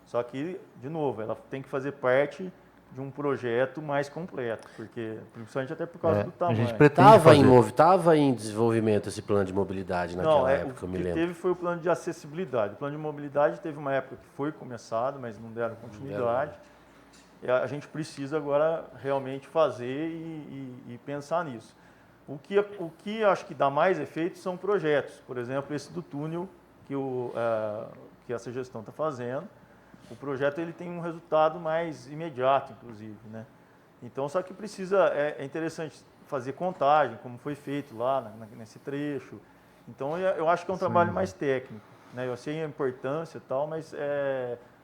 Só que, de novo, ela tem que fazer parte de um projeto mais completo, porque, principalmente até por causa do tamanho. A gente pretende fazer. Estava em desenvolvimento esse plano de mobilidade naquela época, eu me lembro. O que teve foi o plano de acessibilidade. O plano de mobilidade teve uma época que foi começado, mas não deram continuidade. E a gente precisa agora realmente fazer e pensar nisso. O que acho que dá mais efeito são projetos. Por exemplo, esse do túnel que essa gestão está fazendo. O projeto ele tem um resultado mais imediato, inclusive, né? Então, só que precisa, é interessante fazer contagem, como foi feito lá nesse trecho. Então, eu acho que é um trabalho mais técnico, né? Eu sei a importância e tal, mas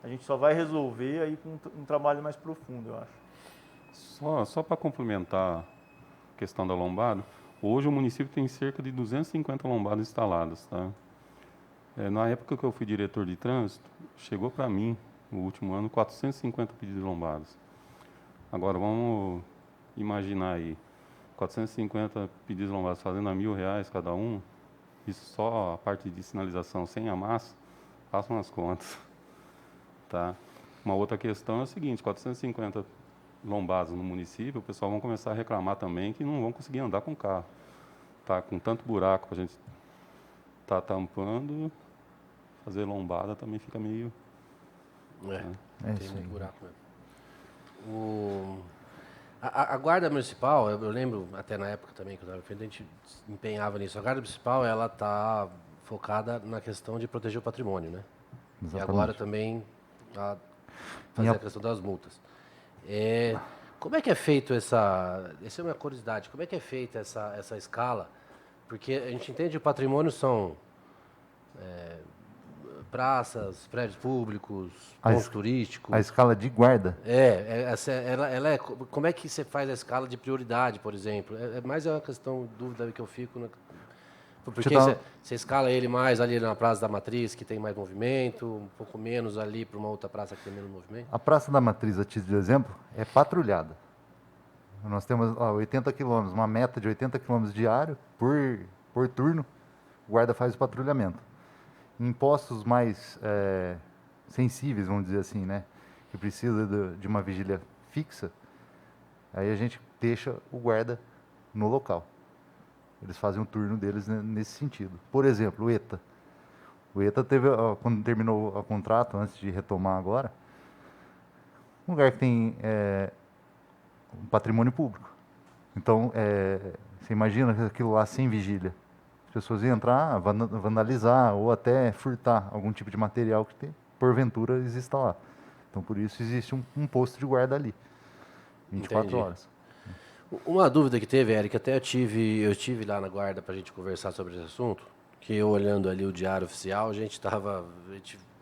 a gente só vai resolver aí com um trabalho mais profundo, eu acho. Só para complementar a questão da lombada, hoje o município tem cerca de 250 lombadas instaladas, tá? Na época que eu fui diretor de trânsito, chegou para mim, no último ano, 450 pedidos de lombadas. Agora, vamos imaginar aí, 450 pedidos de lombadas fazendo a R$1.000 cada um, isso só a parte de sinalização sem a massa, façam as contas. Tá? Uma outra questão é o seguinte, 450 lombadas no município, o pessoal vai começar a reclamar também que não vão conseguir andar com o carro. está com tanto buraco para a gente estar tampando, fazer lombada também fica meio... Tem isso muito aí. buraco mesmo. A Guarda Municipal, eu lembro até na época também que eu estava frente, a gente empenhava nisso. A Guarda Municipal, ela está focada na questão de proteger o patrimônio, né? E agora também fazer a questão das multas. Como é que é feito essa é uma curiosidade, como é que é feita essa escala? Porque a gente entende que o patrimônio são praças, prédios públicos, pontos turísticos. A escala de guarda, Como é que você faz a escala de prioridade, por exemplo? Mais uma questão, dúvida que eu fico. Porque você escala ele mais ali na Praça da Matriz, que tem mais movimento, um pouco menos ali para uma outra praça que tem menos movimento? a Praça da Matriz, a título de exemplo, é patrulhada. Nós temos 80 quilômetros, uma meta de 80 quilômetros diário por turno, o guarda faz o patrulhamento. Em postos mais sensíveis, vamos dizer assim, né, que precisa de uma vigília fixa, aí a gente deixa o guarda no local. Eles fazem o turno deles nesse sentido. Por exemplo, o ETA. O ETA teve, quando terminou o contrato, antes de retomar agora, um lugar que tem um patrimônio público. Então, você imagina aquilo lá sem vigília. As pessoas iam entrar, vandalizar ou até furtar algum tipo de material que porventura exista lá. Então, por isso existe um posto de guarda ali, 24 Entendi. horas. Uma dúvida que teve, Eric, até eu tive lá na Guarda para a gente conversar sobre esse assunto, que eu olhando ali o Diário Oficial, a gente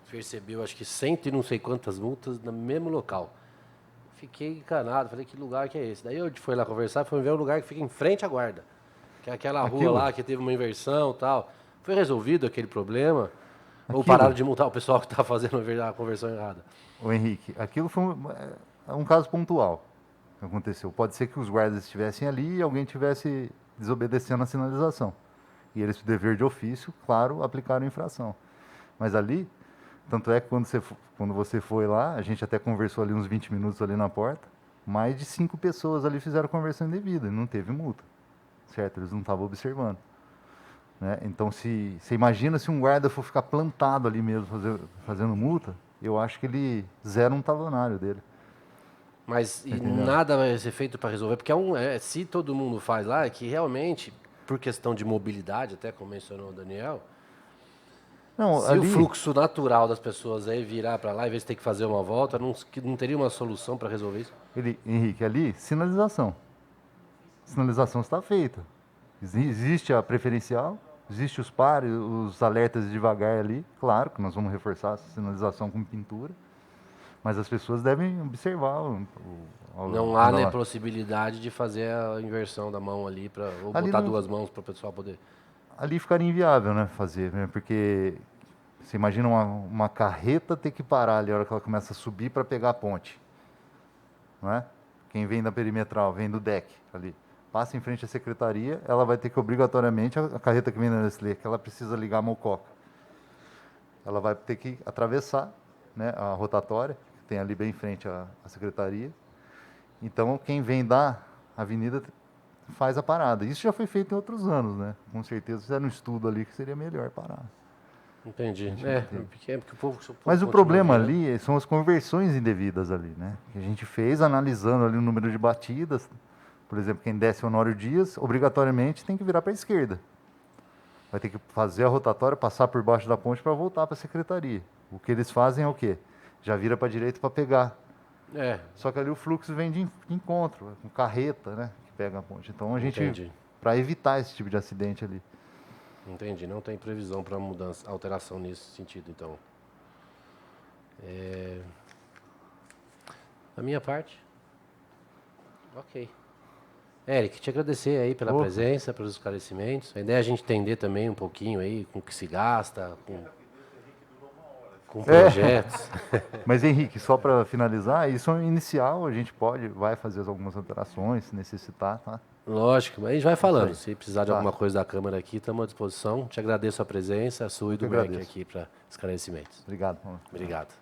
percebeu acho que 100 e não sei quantas multas no mesmo local. Fiquei encanado, falei, que lugar que é esse? Daí eu fui lá conversar, fui ver um lugar que fica em frente à Guarda, que é aquela rua lá que teve uma inversão e tal. Foi resolvido aquele problema? Ou pararam de multar o pessoal que está fazendo a conversão errada? Ô Henrique, aquilo foi um caso pontual que aconteceu. Pode ser que os guardas estivessem ali e alguém estivesse desobedecendo a sinalização. E eles, por dever de ofício, claro, aplicaram a infração. Mas ali, tanto é que quando você foi lá, a gente até conversou ali uns 20 minutos ali na porta, mais de 5 pessoas ali fizeram conversão indevida e não teve multa. Certo? Eles não estavam observando. Né? Então, você imagina se um guarda for ficar plantado ali mesmo fazendo multa, eu acho que ele zera um talonário dele. Mas Entendeu? nada vai ser feito para resolver, porque se todo mundo faz lá, é que realmente, por questão de mobilidade, até como mencionou o Daniel, Não, se ali, o fluxo natural das pessoas aí virar para lá, em vez de ter que fazer uma volta, não teria uma solução para resolver isso? Henrique, ali, sinalização. Sinalização está feita. Existe a preferencial, existe os pares, os alertas devagar ali. Claro que nós vamos reforçar a sinalização com pintura, mas as pessoas devem observar Não há possibilidade de fazer a inversão da mão ali, ou Ali botar não- duas mãos para o pessoal poder... Ali ficaria inviável, né, fazer, né, porque você imagina uma carreta ter que parar ali a hora que ela começa a subir para pegar a ponte, não é? Quem vem da perimetral, vem do deck ali, passa em frente à secretaria, ela vai ter que obrigatoriamente, a carreta que vem da Nestlé, que ela precisa ligar a mococa, ela vai ter que atravessar, né, a rotatória, que tem ali bem em frente à secretaria. Então, quem vem da avenida faz a parada. Isso já foi feito em outros anos, né? Com certeza fizeram um estudo ali que seria melhor parar. Entendi. Porque o povo Mas o continua problema virando. ali são as conversões indevidas ali, né? Que a gente fez analisando ali o número de batidas. Por exemplo, quem desce Honório Dias, obrigatoriamente tem que virar para a esquerda. Vai ter que fazer a rotatória, passar por baixo da ponte para voltar para a secretaria. O que eles fazem é o quê? Já vira para a direita para pegar. Só que ali o fluxo vem de encontro, com carreta, né? Que pega a ponte. Então a gente, Entendi. para evitar esse tipo de acidente ali. Entendi. Não tem previsão para mudança, alteração nesse sentido, então. Da minha parte, ok. Eric, te agradecer aí pela Opa. presença, pelos esclarecimentos. A ideia é a gente entender também um pouquinho aí com o que se gasta, com projetos. Mas Henrique, só para finalizar, isso é um inicial, a gente vai fazer algumas alterações se necessitar, tá? Lógico, mas a gente vai falando. Se precisar de Tá. alguma coisa da Câmara aqui, estamos à disposição. Te agradeço a presença, a sua e do Eu MEC agradeço. aqui para esclarecimentos. Obrigado. Paulo. Obrigado.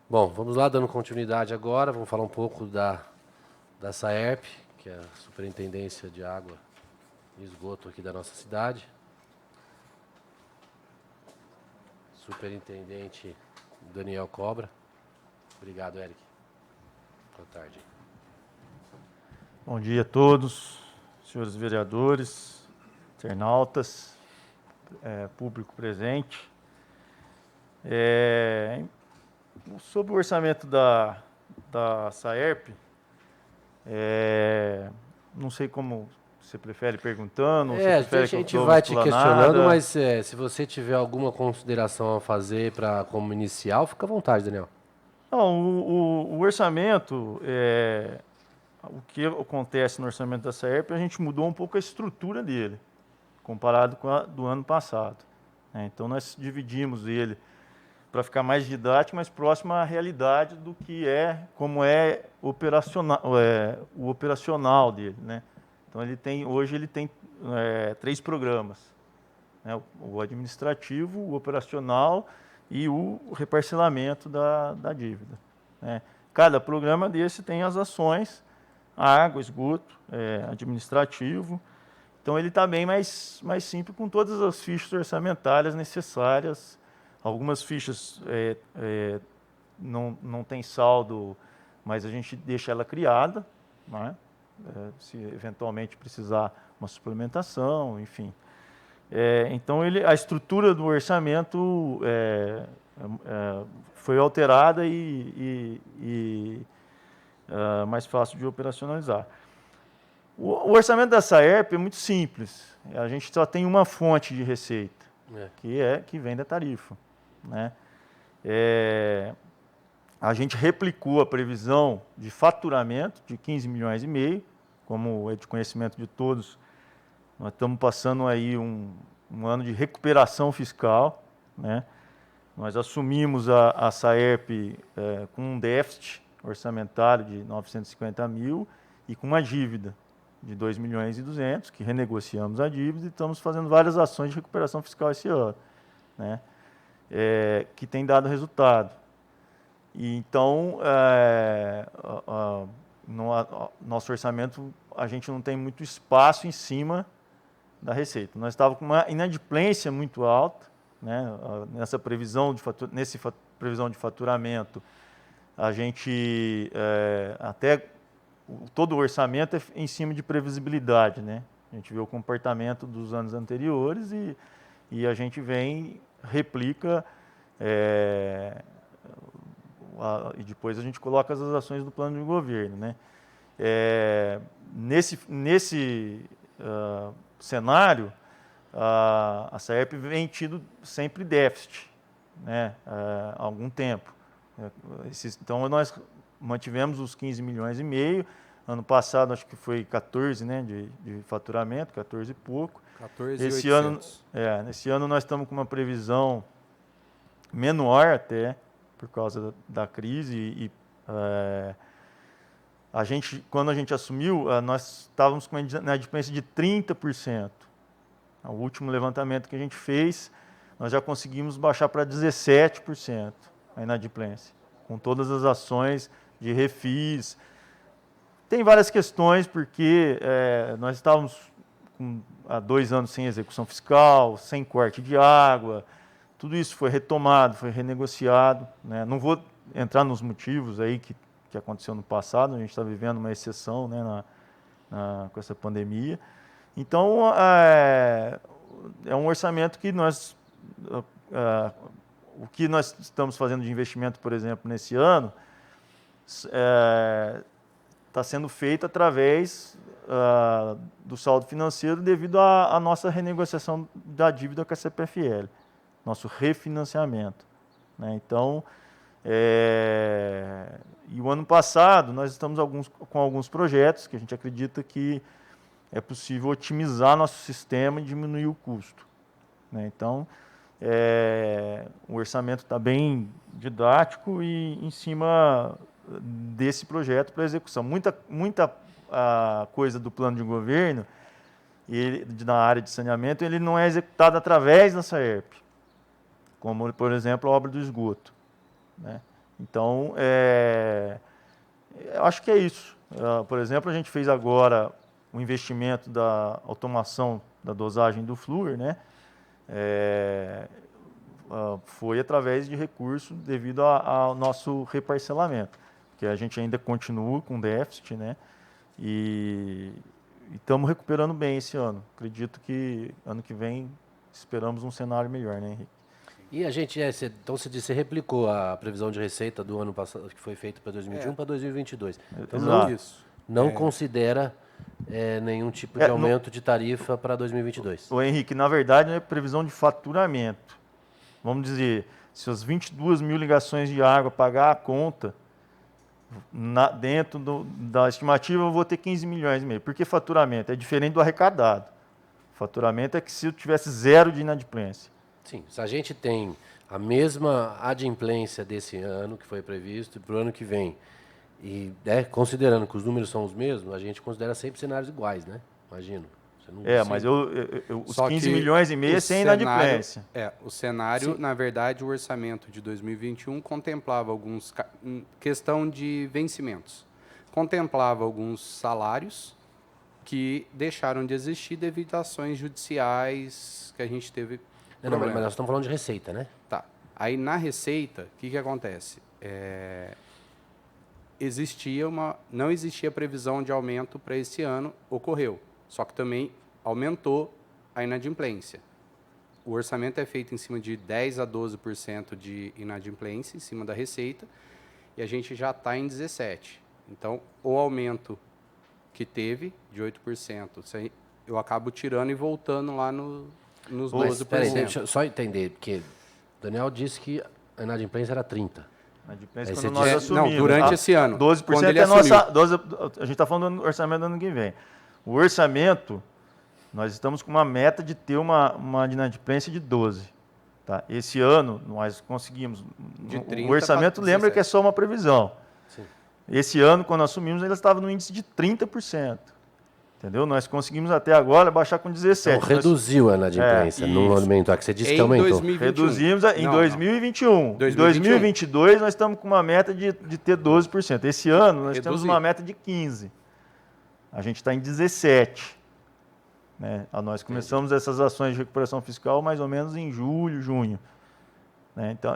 Bom, vamos lá, dando continuidade agora. Vamos falar um pouco da SAERP, que é a Superintendência de Água e Esgoto aqui da nossa cidade. Superintendente Daniel Cobra. Obrigado, Eric. Boa tarde. Bom dia a todos, senhores vereadores, internautas, público presente. Sobre o orçamento da SAERP, não sei como você prefere perguntando, ou você prefere a que eu gente dou uma vai te explanada? questionando, mas se você tiver alguma consideração a fazer como inicial, fica à vontade, Daniel. Não, o orçamento, o que acontece no orçamento da SAERP, a gente mudou um pouco a estrutura dele, comparado com a do ano passado. Então, nós dividimos ele para ficar mais didático, mais próximo à realidade do que como é operacional, o operacional dele, né? Então, hoje ele tem 3 programas, né? O administrativo, o operacional e o reparcelamento da dívida, né? Cada programa desse tem as ações, água, esgoto, administrativo. Então, ele está bem mais simples, com todas as fichas orçamentárias necessárias. Algumas fichas não tem saldo, mas a gente deixa ela criada, né? Se eventualmente precisar uma suplementação, enfim. Então, a estrutura do orçamento foi alterada e mais fácil de operacionalizar. O orçamento da SAERP é muito simples. A gente só tem uma fonte de receita, que vem da tarifa, né? A gente replicou a previsão de faturamento de 15 milhões e meio, como é de conhecimento de todos. Nós estamos passando aí um ano de recuperação fiscal, né? Nós assumimos a SAERP com um déficit orçamentário de 950 mil e com uma dívida de 2 milhões e 200, que renegociamos a dívida e estamos fazendo várias ações de recuperação fiscal esse ano, né? Que tem dado resultado. E então, no nosso orçamento, a gente não tem muito espaço em cima da receita. Nós estávamos com uma inadimplência muito alta, né? Nessa previsão previsão de faturamento, a gente todo o orçamento é em cima de previsibilidade, né? A gente vê o comportamento dos anos anteriores e a gente replica e depois a gente coloca as ações do plano de governo, né? Nesse cenário, a SAERP vem tido sempre déficit, né? Há algum tempo. Então, nós mantivemos os 15 milhões e meio. Ano passado, acho que foi 14, né, de faturamento, 14 e pouco. 14.800. Nesse ano nós estamos com uma previsão menor até, por causa da crise. Quando a gente assumiu, nós estávamos com uma inadimplência de 30%. O último levantamento que a gente fez, nós já conseguimos baixar para 17% a inadimplência, com todas as ações de refis. Tem várias questões, porque nós estávamos há 2 anos sem execução fiscal, sem corte de água. Tudo isso foi retomado, foi renegociado, né? Não vou entrar nos motivos aí que aconteceu no passado, a gente está vivendo uma exceção, né, com essa pandemia. Então, é um orçamento que o que nós estamos fazendo de investimento, por exemplo, nesse ano, está sendo feito através do saldo financeiro devido à nossa renegociação da dívida com a CPFL, nosso refinanciamento, né? Então, e o ano passado nós estamos com alguns projetos que a gente acredita que é possível otimizar nosso sistema e diminuir o custo, né? Então, o orçamento está bem didático e em cima desse projeto para execução. Muita coisa do plano de governo, na área de saneamento, ele não é executado através da SAERP, como, por exemplo, a obra do esgoto, né? Então, Eu acho que é isso. Por exemplo, a gente fez agora o investimento da automação da dosagem do flúor, né? Foi através de recurso devido ao nosso reparcelamento, porque a gente ainda continua com déficit, né? E estamos recuperando bem esse ano. Acredito que ano que vem esperamos um cenário melhor, né, Henrique? E a gente, então você replicou a previsão de receita do ano passado, que foi feita para 2021 para 2022. Então Exato. não considera nenhum tipo de aumento de tarifa para 2022. O Henrique, na verdade, é previsão de faturamento. Vamos dizer, se as 22 mil ligações de água pagar a conta, dentro da estimativa eu vou ter 15 milhões e meio. Por que faturamento? É diferente do arrecadado. Faturamento é que se eu tivesse zero de inadimplência. Sim, se a gente tem a mesma adimplência desse ano que foi previsto para o ano que vem, e considerando que os números são os mesmos, a gente considera sempre cenários iguais, né? Imagino. Mas os 15 milhões e meio é sem inadimplência. O cenário, na verdade, o orçamento de 2021 contemplava alguns questão de vencimentos. Contemplava alguns salários que deixaram de existir devido a ações judiciais que a gente teve. Não, mas nós estamos falando de receita, né? Tá. Aí na receita, o que acontece? Não existia previsão de aumento para esse ano, ocorreu. Só que também aumentou a inadimplência. O orçamento é feito em cima de 10% a 12% de inadimplência, em cima da receita, e a gente já está em 17%. Então, o aumento que teve, de 8%, eu acabo tirando e voltando lá nos 12%. Peraí, deixa eu só entender, porque o Daniel disse que a inadimplência era 30%. Inadimplência quando nós assumimos. Não, durante esse ano. 12% ele é nossa... assumiu. A gente está falando do orçamento do ano que vem. O orçamento, nós estamos com uma meta de ter uma inadimplência de 12%. Tá? Esse ano, nós conseguimos. De 30 o orçamento para lembra 17. que é só uma previsão. Sim. Esse ano, quando assumimos, ele estava no índice de 30%. Entendeu? Nós conseguimos até agora baixar com 17%. Então reduziu a inadimplência, não aumentou. Que você disse que aumentou. 2021. Reduzimos em 2021. Em 2021. 2022, nós estamos com uma meta de ter 12%. Esse ano, nós temos uma meta de 15%. A gente está em 17%. Né? Nós começamos essas ações de recuperação fiscal mais ou menos em julho, junho. Né? Então,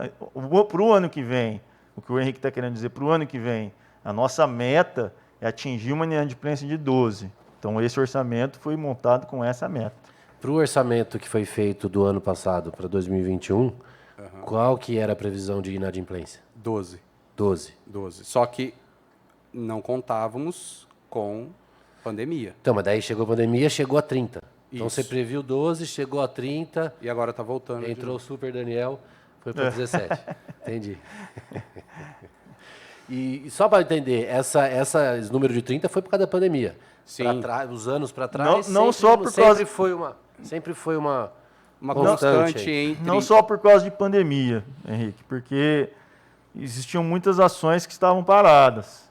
para o ano que vem, o que o Henrique está querendo dizer, para o ano que vem, a nossa meta é atingir uma inadimplência de 12%. Então, esse orçamento foi montado com essa meta. Para o orçamento que foi feito do ano passado para 2021, qual que era a previsão de inadimplência? 12. 12. Só que não contávamos com pandemia. Então, mas daí chegou a pandemia, chegou a 30%. Então Isso. você previu 12, chegou a 30, E agora está voltando. de entrou o novo. Super Daniel, foi para 17. Entendi. E só para entender, esse número de 30 foi por causa da pandemia. Sim. Os anos para trás, Não só por causa... sempre foi uma Uma constante constante aí. entre... Não só por causa de pandemia, Henrique, porque existiam muitas ações que estavam paradas.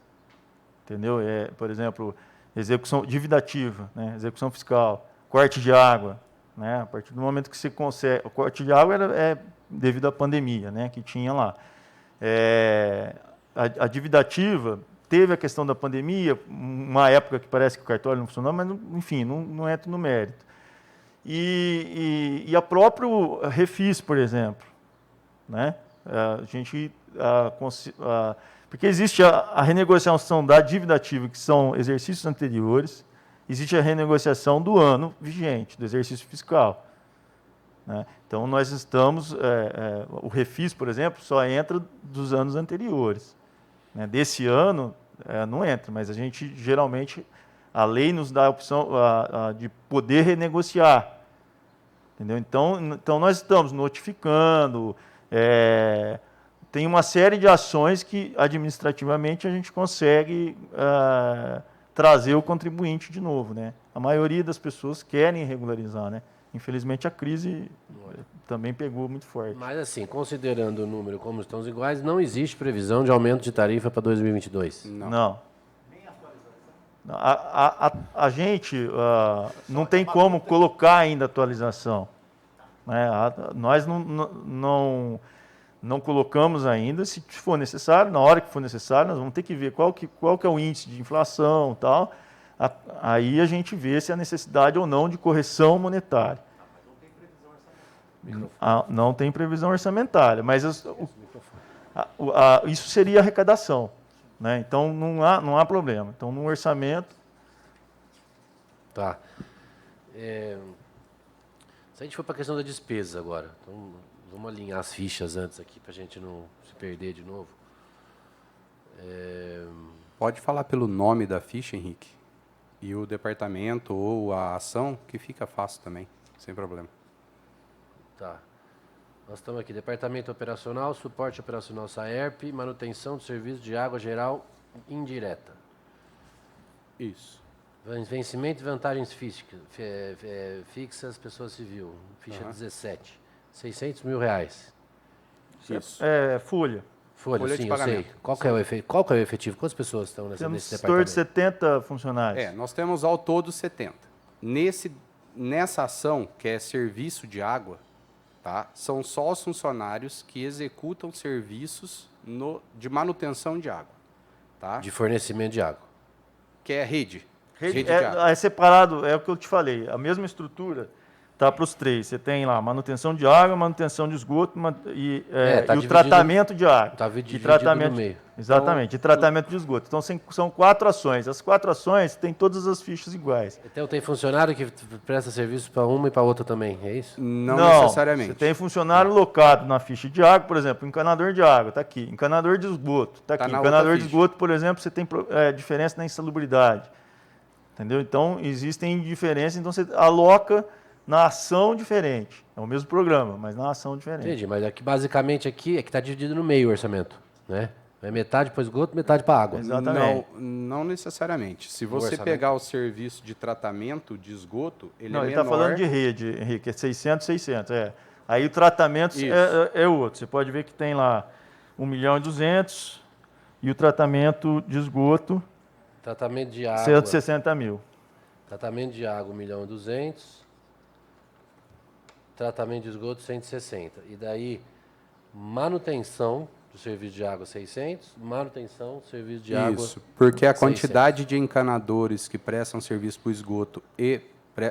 Entendeu? Por exemplo, execução dívida ativa, né? Execução fiscal, corte de água. Né? A partir do momento que você consegue... O corte de água é devido à pandemia, né? Que tinha lá. A dívida ativa teve a questão da pandemia, uma época que parece que o cartório não funcionou, mas, enfim, não entra no mérito. E a próprio Refis, por exemplo. Né? Porque existe a renegociação da dívida ativa, que são exercícios anteriores, existe a renegociação do ano vigente, do exercício fiscal. Né? Então, nós estamos... o Refis, por exemplo, só entra dos anos anteriores. Né? Desse ano, não entra, mas a gente, geralmente, a lei nos dá a opção de poder renegociar. Entendeu? Então, nós estamos notificando, tem uma série de ações que, administrativamente, a gente consegue trazer o contribuinte de novo. Né? A maioria das pessoas querem regularizar, né? Infelizmente, a crise também pegou muito forte. Mas, assim, considerando o número como estamos iguais, não existe previsão de aumento de tarifa para 2022? Não. A gente não tem como colocar ainda atualização. Né? Nós Não colocamos ainda, se for necessário, na hora que for necessário, nós vamos ter que ver qual que é o índice de inflação e tal. Aí a gente vê se há necessidade ou não de correção monetária. Não tem previsão orçamentária, mas isso seria arrecadação, né? Então não há problema. Então no orçamento. Tá. Se a gente for para a questão da despesa agora, então vamos alinhar as fichas antes aqui para a gente não se perder de novo. Pode falar pelo nome da ficha, Henrique, e o departamento ou a ação, que fica fácil também, sem problema. Tá. Nós estamos aqui, Departamento Operacional, Suporte Operacional SAERP, Manutenção do Serviço de Água Geral Indireta. Isso. Vencimento e vantagens fixas, pessoa civil, ficha 17, R$600 mil. Isso. Folha. Folha, Folha de sim, eu sei. pagamento. Qual que é o efetivo? Quantas pessoas estão Temos nesse em torno de departamento? 70 funcionários. Nós temos ao todo 70. Nessa ação, que é serviço de água, tá? São só os funcionários que executam serviços de manutenção de água. Tá? De fornecimento de água. Que é rede. Rede de água. é separado, é o que eu te falei, a mesma estrutura está para os três. Você tem lá manutenção de água, manutenção de esgoto e o dividido- tratamento de água. Tá E dividido tratamento, no meio. Exatamente, e tratamento de esgoto. Então são 4 ações. As 4 ações têm todas as fichas iguais. Então tem funcionário que presta serviço para uma e para outra também, é isso? Não necessariamente. Você tem funcionário locado na ficha de água, por exemplo, encanador de água, está aqui. Encanador de esgoto, está Tá aqui. na Encanador outra de ficha. esgoto, por exemplo, você tem diferença na insalubridade. Entendeu? Então, existem diferenças, então você aloca na ação diferente. É o mesmo programa, mas na ação diferente. Entendi, mas aqui, basicamente aqui é que está dividido no meio o orçamento, né? É metade para esgoto, metade para água. Exatamente. Não necessariamente. Se você orçamento. pegar o serviço de tratamento de esgoto, ele Não, é ele menor. está falando de rede, Henrique, é 600. Aí o tratamento Isso. é outro. Você pode ver que tem lá 1.200.000 e o tratamento de esgoto, Tratamento de água. 160 mil. Tratamento de água, 1.200.000. Tratamento de esgoto, 160. E daí, manutenção do serviço de água, 600. Manutenção do serviço de água, Isso, porque a 600. quantidade de encanadores que prestam serviço para o esgoto e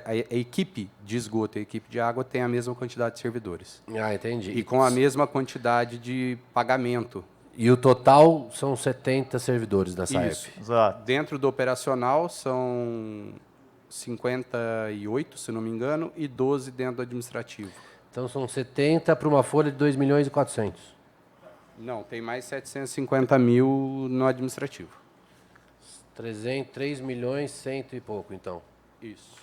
a equipe de esgoto e a equipe de água tem a mesma quantidade de servidores. Ah, entendi. E com a mesma quantidade de pagamento. E o total são 70 servidores da SAEP. Isso. Exato. Dentro do operacional são 58, se não me engano, e 12 dentro do administrativo. Então são 70 para uma folha de 2.400.000. Não, tem mais 750 mil no administrativo. 3 milhões, cento e pouco, então. Isso.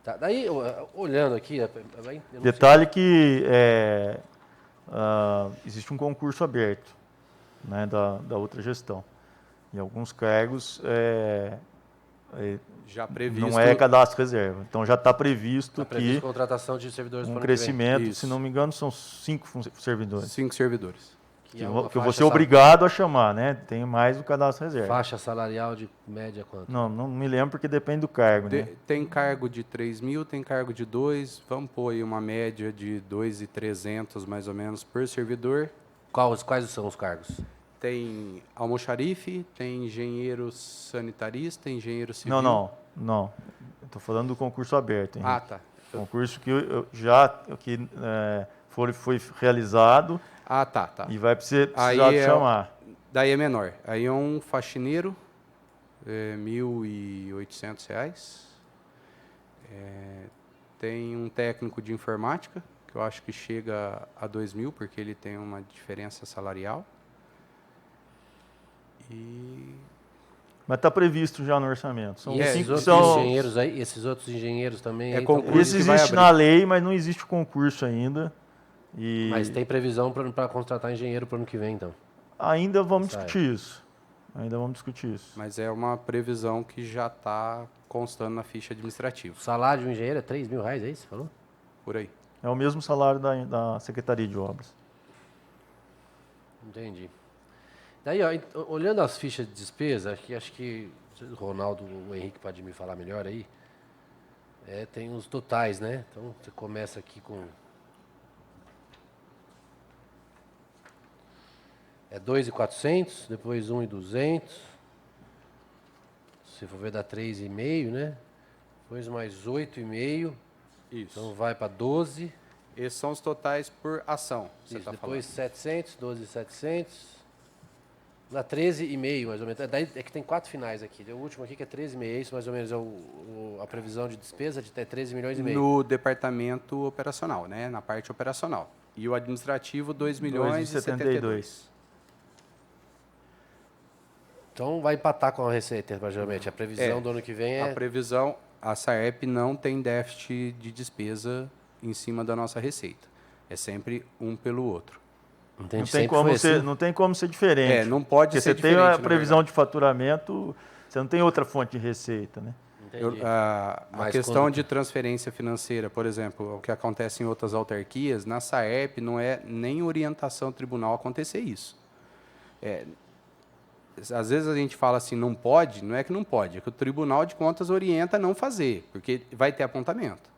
Tá, daí, olhando aqui... eu não sei- Detalhe que existe um concurso aberto, né, da outra gestão. E alguns cargos Já previsto. não é cadastro reserva. Então já está previsto Tá previsto que contratação de servidores para o um ano que vem. crescimento, Isso. se não me engano, são 5 servidores. 5 servidores. Que é uma Que eu vou faixa ser obrigado a chamar, né? Tem mais o cadastro reserva. Faixa salarial de média quanto? Não me lembro porque depende do cargo, né? Tem cargo de 3 mil, tem cargo de 2. Vamos pôr aí uma média de 2.300 mais ou menos por servidor. Quais são os cargos? Tem almoxarife, tem engenheiro sanitarista, engenheiro civil. Não. Estou falando do concurso aberto. Henrique. Ah, tá. Concurso que foi realizado Tá. e vai precisar Aí de chamar. Daí é menor. Aí é um faxineiro, R$ 1.800. Tem um técnico de informática, que eu acho que chega a 2.000, porque ele tem uma diferença salarial. Mas está previsto já no orçamento. São E esses 5 outros são. engenheiros aí, esses outros engenheiros também É aí tão concurso. Esse que vai existe abrir. na lei, mas não existe o concurso ainda. E Mas tem previsão para contratar engenheiro para o ano que vem, então. ainda vamos Sai. discutir isso. Mas é uma previsão que já está constando na ficha administrativa, O salário de um engenheiro é R$3.000, é isso que você falou? por aí. É o mesmo salário da Secretaria de Obras. Entendi. Daí, ó, olhando as fichas de despesa, acho que o Ronaldo, o Henrique pode me falar melhor aí. Tem os totais, né? Então, você começa aqui com é 2.400, depois 1.200. Se for ver, dá 3,5, né? Depois mais 8,5. Isso. Então vai para 12. Esses são os totais por ação. Você Isso, tá depois falando. 700, 12.700. Dá 13,5, mais ou menos. Daí é que tem 4 finais aqui. O último aqui que é 13,5. Isso mais ou menos é a previsão de despesa de até 13 milhões e meio. No departamento operacional, né? Na parte operacional. E o administrativo, 2 milhões e 72. Então vai empatar com a receita, geralmente. A previsão do ano que vem A é... previsão, a SAEP não tem déficit de despesa em cima da nossa receita. É sempre um pelo outro. Entendi, Não tem, sempre como foi ser, assim. não tem como ser diferente. É, não pode Porque ser você diferente, tem a na previsão verdade. de faturamento, você não tem outra fonte de receita, né? Entendi. A Mas questão quando- de transferência financeira, por exemplo, o que acontece em outras autarquias, na SAEP não é nem orientação do tribunal acontecer isso. Às vezes a gente fala assim, não pode, não é que não pode, é que o Tribunal de Contas orienta a não fazer, porque vai ter apontamento.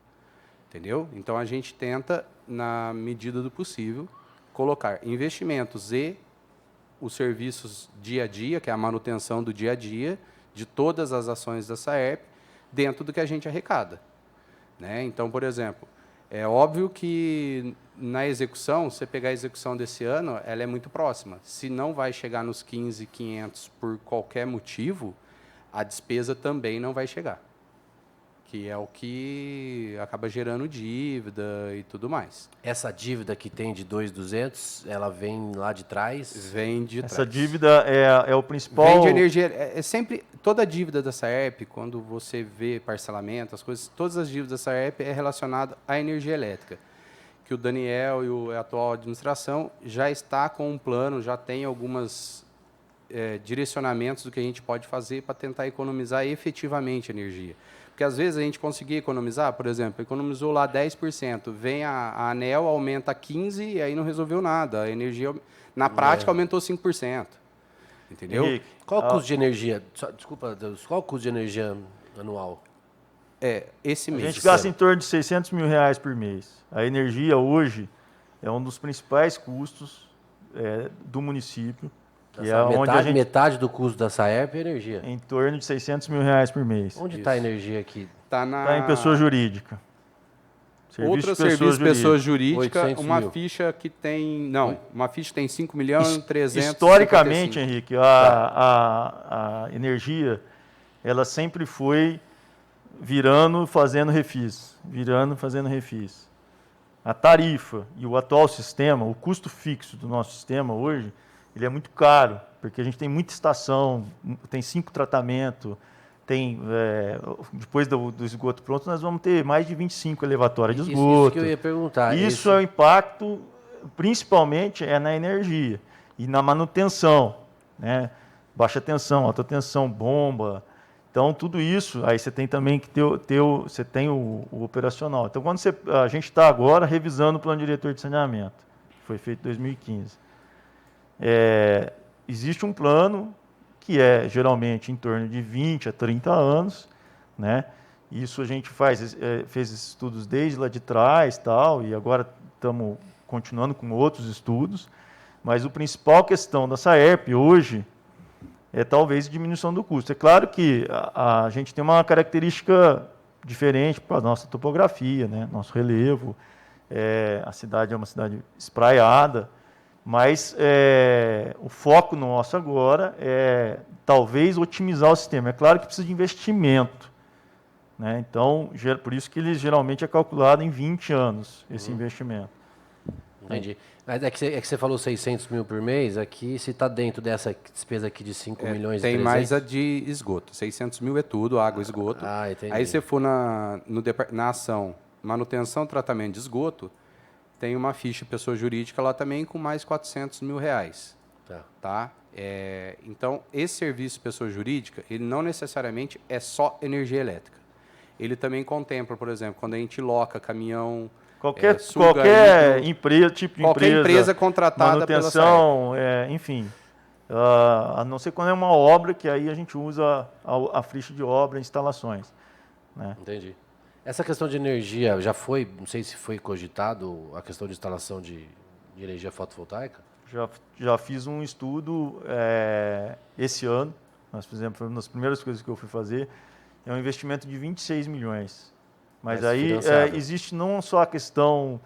Entendeu? Então a gente tenta, na medida do possível, colocar investimentos e os serviços dia a dia, que é a manutenção do dia a dia, de todas as ações da SAEP, dentro do que a gente arrecada. Né? Então, por exemplo, é óbvio que na execução, você pegar a execução desse ano, ela é muito próxima. Se não vai chegar nos 15.500 por qualquer motivo, a despesa também não vai chegar. Que é o que acaba gerando dívida e tudo mais. Essa dívida que tem de 2.200, ela vem lá de trás. Vem de Essa trás. dívida é o principal... Vem de energia. É sempre toda a dívida da SAEP, quando você vê parcelamento, as coisas, todas as dívidas da SAEP é relacionada à energia elétrica. Que o Daniel e a atual administração já está com um plano, já tem alguns direcionamentos do que a gente pode fazer para tentar economizar efetivamente energia. Porque às vezes a gente conseguir economizar, por exemplo, economizou lá 10%, vem a ANEEL, aumenta 15% e aí não resolveu nada. A energia, na prática, aumentou 5%. Entendeu? Henrique, Qual o custo de energia? Desculpa, Deus, qual o custo de energia anual? Esse a mês. gente gasta em torno de R$600 mil por mês. A energia hoje é um dos principais custos do município, que é onde a gente... Metade do custo da SAEP é energia. Em torno de R$600 mil por mês. Onde está a energia aqui? Está em pessoa jurídica. Outro serviço de pessoa jurídica, 800 uma mil. ficha que tem... Não, uma ficha que tem 5 milhões, 300... Historicamente, Henrique, a energia, ela sempre foi virando, fazendo refis. Virando, fazendo refis. A tarifa e o atual sistema, o custo fixo do nosso sistema hoje, ele é muito caro, porque a gente tem muita estação, tem 5 tratamentos, tem, depois do esgoto pronto, nós vamos ter mais de 25 elevatórias de esgoto. Isso que eu ia perguntar. Isso é o impacto, principalmente, na energia e na manutenção, né? Baixa tensão, alta tensão, bomba. Então, tudo isso, aí você tem também que você tem o operacional. Então, quando a gente está agora revisando o plano diretor de saneamento, que foi feito em 2015. Existe um plano que é geralmente em torno de 20 a 30 anos, né? Isso a gente fez esses estudos desde lá de trás, tal, e agora estamos continuando com outros estudos, mas a principal questão da SAEP hoje é talvez diminuição do custo. É claro que a gente tem uma característica diferente para a nossa topografia, né? Nosso relevo, a cidade é uma cidade espraiada, mas o foco nosso agora é talvez otimizar o sistema. É claro que precisa de investimento, né? Então, por isso que ele geralmente é calculado em 20 anos, esse investimento. Entendi. Mas é que você falou 600 mil por mês, aqui se está dentro dessa despesa aqui de 5 milhões e Tem 300? mais a de esgoto. 600 mil é tudo, água, esgoto. Entendi. Aí você for na ação manutenção, tratamento de esgoto, tem uma ficha pessoa jurídica lá também com mais 400 mil reais. Tá? Então, esse serviço pessoa jurídica, ele não necessariamente é só energia elétrica. Ele também contempla, por exemplo, quando a gente loca caminhão... Qualquer empresa, tipo de qualquer empresa contratada manutenção, enfim. A não ser quando é uma obra, que aí a gente usa a ficha de obra e instalações. Né? Entendi. Essa questão de energia, já foi, não sei se foi cogitado, a questão de instalação de energia fotovoltaica? Já fiz um estudo esse ano, nós fizemos, foi uma das primeiras coisas que eu fui fazer, é um investimento de 26 milhões. Mas aí financiável. existe não só a questão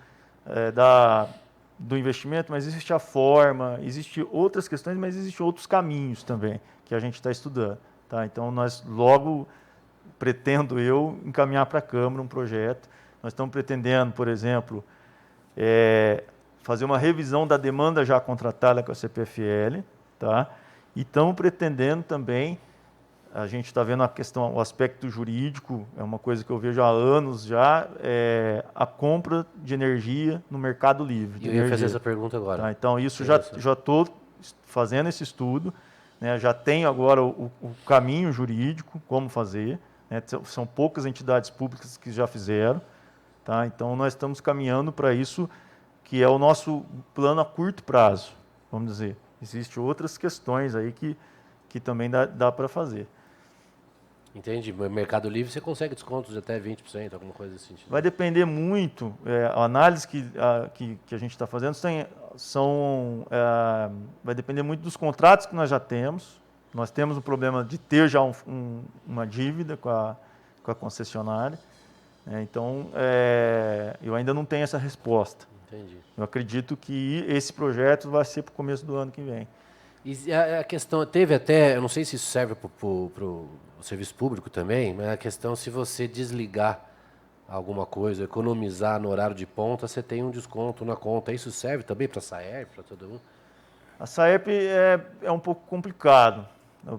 do investimento, mas existe a forma, existe outras questões, mas existem outros caminhos também que a gente está estudando. Tá? Então, nós logo pretendo encaminhar para a Câmara um projeto. Nós estamos pretendendo, por exemplo, fazer uma revisão da demanda já contratada com a CPFL, tá? E estamos pretendendo também, a gente está vendo a questão, o aspecto jurídico, é uma coisa que eu vejo há anos já, a compra de energia no mercado livre. E eu ia fazer essa pergunta agora. Tá? Então, isso já estou fazendo esse estudo, né? Já tenho agora o caminho jurídico, como fazer, né? São poucas entidades públicas que já fizeram, tá? Então, nós estamos caminhando para isso, que é o nosso plano a curto prazo, vamos dizer. Existem outras questões aí que também dá para fazer. Entendi. No Mercado Livre você consegue descontos de até 20%, alguma coisa assim. Vai depender muito, a análise que a gente está fazendo vai depender muito dos contratos que nós já temos. Nós temos o problema de ter já uma dívida com a concessionária. Então, eu ainda não tenho essa resposta. Entendi. Eu acredito que esse projeto vai ser para o começo do ano que vem. E a questão, teve até, eu não sei se isso serve para o serviço público também, mas a questão, se você desligar alguma coisa, economizar no horário de ponta, você tem um desconto na conta. Isso serve também para a SAERP, para todo mundo? A SAERP é um pouco complicado.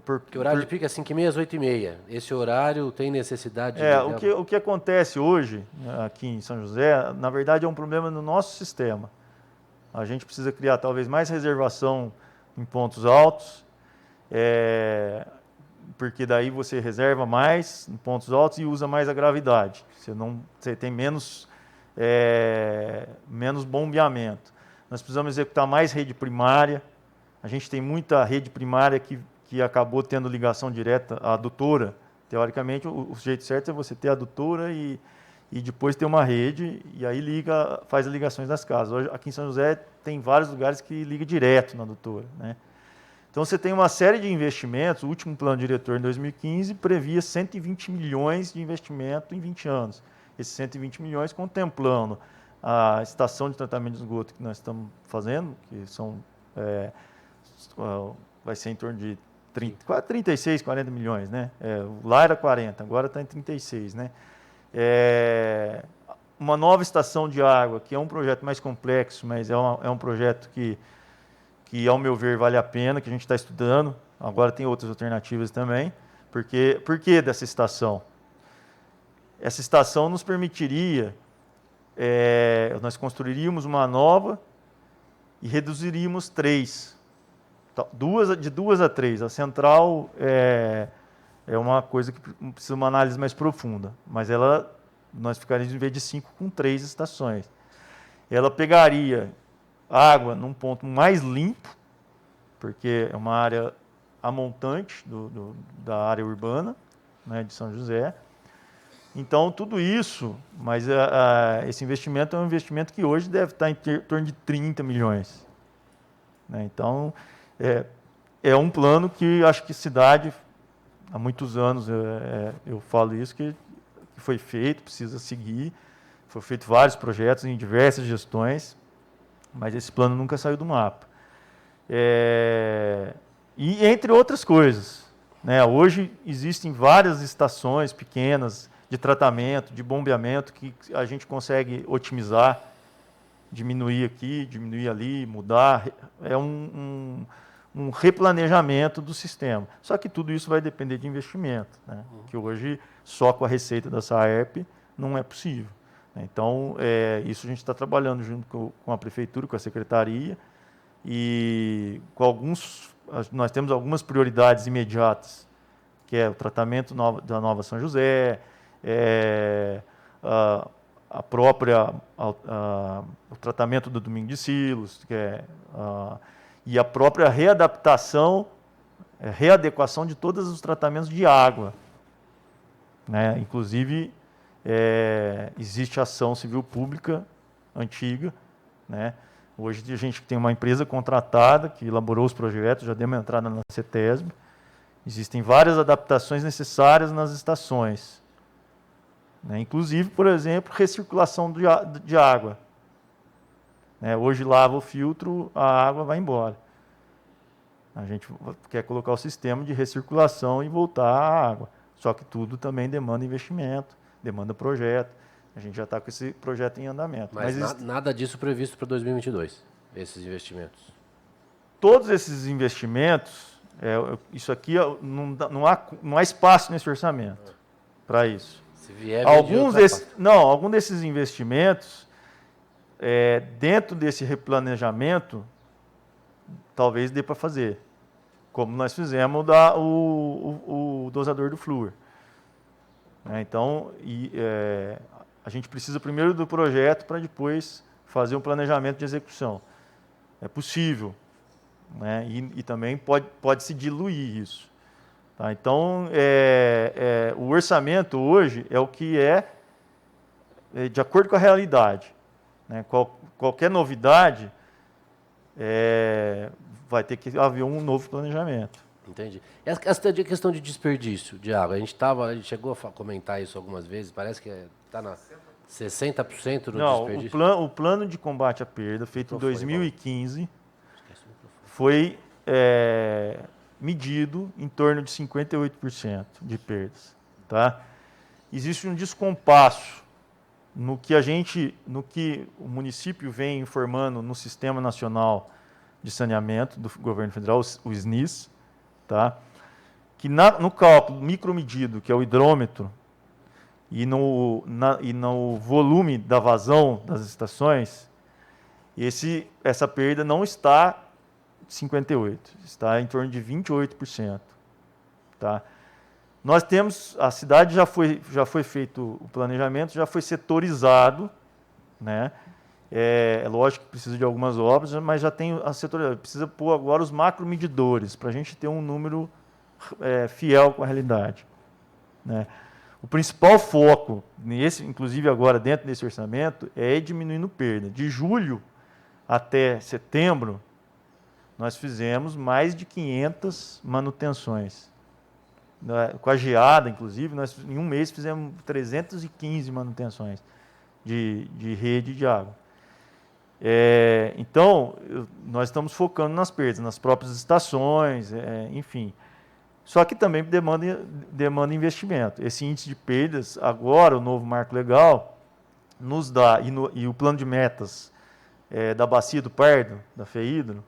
Porque o horário de pico é 5h30 às 8h30. Esse horário tem necessidade de... O que acontece hoje, aqui em São José, na verdade é um problema no nosso sistema. A gente precisa criar talvez mais reservação em pontos altos, porque daí você reserva mais em pontos altos e usa mais a gravidade. Você tem menos bombeamento. Nós precisamos executar mais rede primária. A gente tem muita rede primária que acabou tendo ligação direta à adutora. Teoricamente, o jeito certo é você ter a adutora e depois ter uma rede, e aí faz as ligações das casas. Hoje, aqui em São José, tem vários lugares que liga direto na adutora, né? Então, você tem uma série de investimentos. O último plano diretor, em 2015, previa 120 milhões de investimento em 20 anos. Esses 120 milhões contemplando a estação de tratamento de esgoto que nós estamos fazendo, que vai ser em torno de 36, 40 milhões, né? Lá era 40, agora está em 36, né? Uma nova estação de água, que é um projeto mais complexo, mas é um projeto que, ao meu ver, vale a pena, que a gente está estudando. Agora tem outras alternativas também. Por que dessa estação? Essa estação nos permitiria, nós construiríamos uma nova e reduziríamos 3. De 2 a 3. A central é uma coisa que precisa de uma análise mais profunda, mas nós ficaríamos, em vez de 5, com 3 estações. Ela pegaria água num ponto mais limpo, porque é uma área amontante da área urbana, né, de São José. Então, tudo isso, mas esse investimento é um investimento que hoje deve estar em torno de 30 milhões. Né? Então, é um plano que acho que cidade, há muitos anos eu falo isso, que foi feito, precisa seguir. Foram feitos vários projetos em diversas gestões, mas esse plano nunca saiu do mapa. E entre outras coisas, né? Hoje existem várias estações pequenas de tratamento, de bombeamento, que a gente consegue otimizar, diminuir aqui, diminuir ali, mudar. É um replanejamento do sistema. Só que tudo isso vai depender de investimento, né? Que hoje, só com a receita da SAERP, não é possível. Então, isso a gente está trabalhando junto com a Prefeitura, com a Secretaria, e nós temos algumas prioridades imediatas, que é o tratamento da Nova São José, o tratamento do Domingo de Silos, e a própria readequação de todos os tratamentos de água. Né? Inclusive, existe ação civil pública antiga, né, Hoje a gente tem uma empresa contratada que elaborou os projetos, já deu uma entrada na CETESB. Existem várias adaptações necessárias nas estações, né? Inclusive, por exemplo, recirculação de água. Né? Hoje lava o filtro, a água vai embora. A gente quer colocar o sistema de recirculação e voltar a água. Só que tudo também demanda investimento, demanda projeto. A gente já está com esse projeto em andamento. Mas nada disso previsto para 2022, esses investimentos? Todos esses investimentos, isso aqui não há espaço nesse orçamento para isso. Se vier, algum desses investimentos, dentro desse replanejamento, talvez dê para fazer. Como nós fizemos o dosador do flúor. Então, a gente precisa primeiro do projeto para depois fazer um planejamento de execução. É possível, né? E também pode se diluir isso. Tá? Então, o orçamento hoje é o que é de acordo com a realidade. Né? Qualquer novidade vai ter que haver um novo planejamento. Entendi. E essa questão de desperdício de água, a gente chegou a comentar isso algumas vezes, parece que está na 60% do desperdício. Não, o plano de combate à perda, feito em 2015, foi medido em torno de 58% de perdas. Tá? Existe um descompasso no que o município vem informando no Sistema Nacional de Saneamento do Governo Federal, o SNIS, tá? Que no cálculo micromedido, que é o hidrômetro, e no volume da vazão das estações, essa perda não está 58%, está em torno de 28%. Tá? Nós temos, a cidade já foi feito o planejamento, já foi setorizado, né? É lógico que precisa de algumas obras, mas já tem a setorização. Precisa pôr agora os macromedidores, para a gente ter um número fiel com a realidade. Né? O principal foco, inclusive agora dentro desse orçamento, é diminuindo perda. De julho até setembro, nós fizemos mais de 500 manutenções. Com a geada, inclusive, nós em um mês fizemos 315 manutenções de rede de água. Então, nós estamos focando nas perdas, nas próprias estações, enfim. Só que também demanda investimento. Esse índice de perdas, agora, o novo marco legal, nos dá, e o plano de metas da Bacia do Pardo, da FEHIDRO,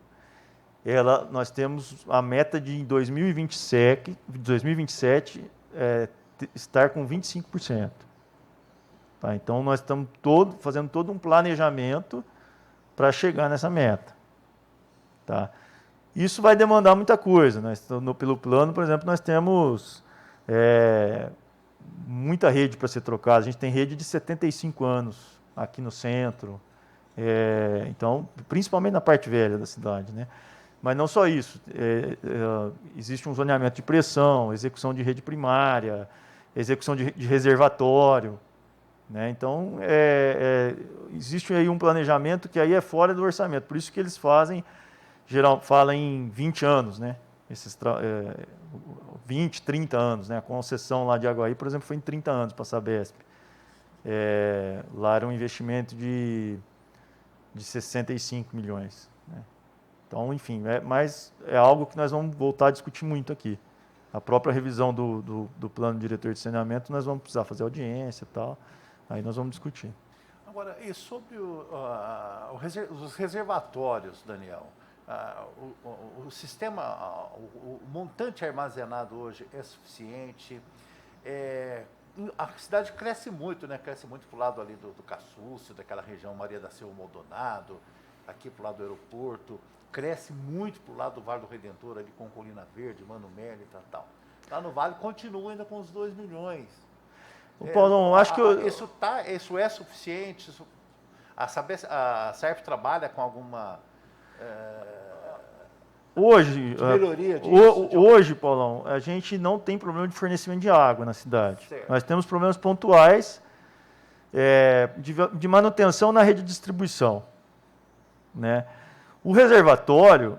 nós temos a meta de, em 2027 estar com 25%. Tá? Então, nós estamos fazendo todo um planejamento para chegar nessa meta. Tá? Isso vai demandar muita coisa. Pelo plano, por exemplo, nós temos muita rede para ser trocada. A gente tem rede de 75 anos aqui no centro. Então, principalmente na parte velha da cidade. Né? Mas não só isso. Existe um zoneamento de pressão, execução de rede primária, execução de reservatório. Né? Então, existe aí um planejamento que aí é fora do orçamento. Por isso que eles falam em 20 anos, né? 20, 30 anos. Né? A concessão lá de Aguaí, por exemplo, foi em 30 anos para a Sabesp. Lá era um investimento de 65 milhões. Né? Então, enfim, mas é algo que nós vamos voltar a discutir muito aqui. A própria revisão do plano diretor de saneamento, nós vamos precisar fazer audiência e tal. Aí nós vamos discutir. Agora, e sobre os reservatórios, Daniel? O sistema, o montante armazenado hoje é suficiente? A cidade cresce muito, né? Cresce muito para o lado ali do Caçúcio, daquela região Maria da Silva Maldonado, aqui para o lado do aeroporto. Cresce muito para o lado do Vale do Redentor, ali com Colina Verde, Mano Melo e tal. Lá no Vale continua ainda com os 2 milhões. Paulo, acho que isso é suficiente? A SERP trabalha com alguma melhoria disso? Hoje, Paulão, a gente não tem problema de fornecimento de água na cidade. Certo. Nós temos problemas pontuais de manutenção na rede de distribuição. né? O reservatório,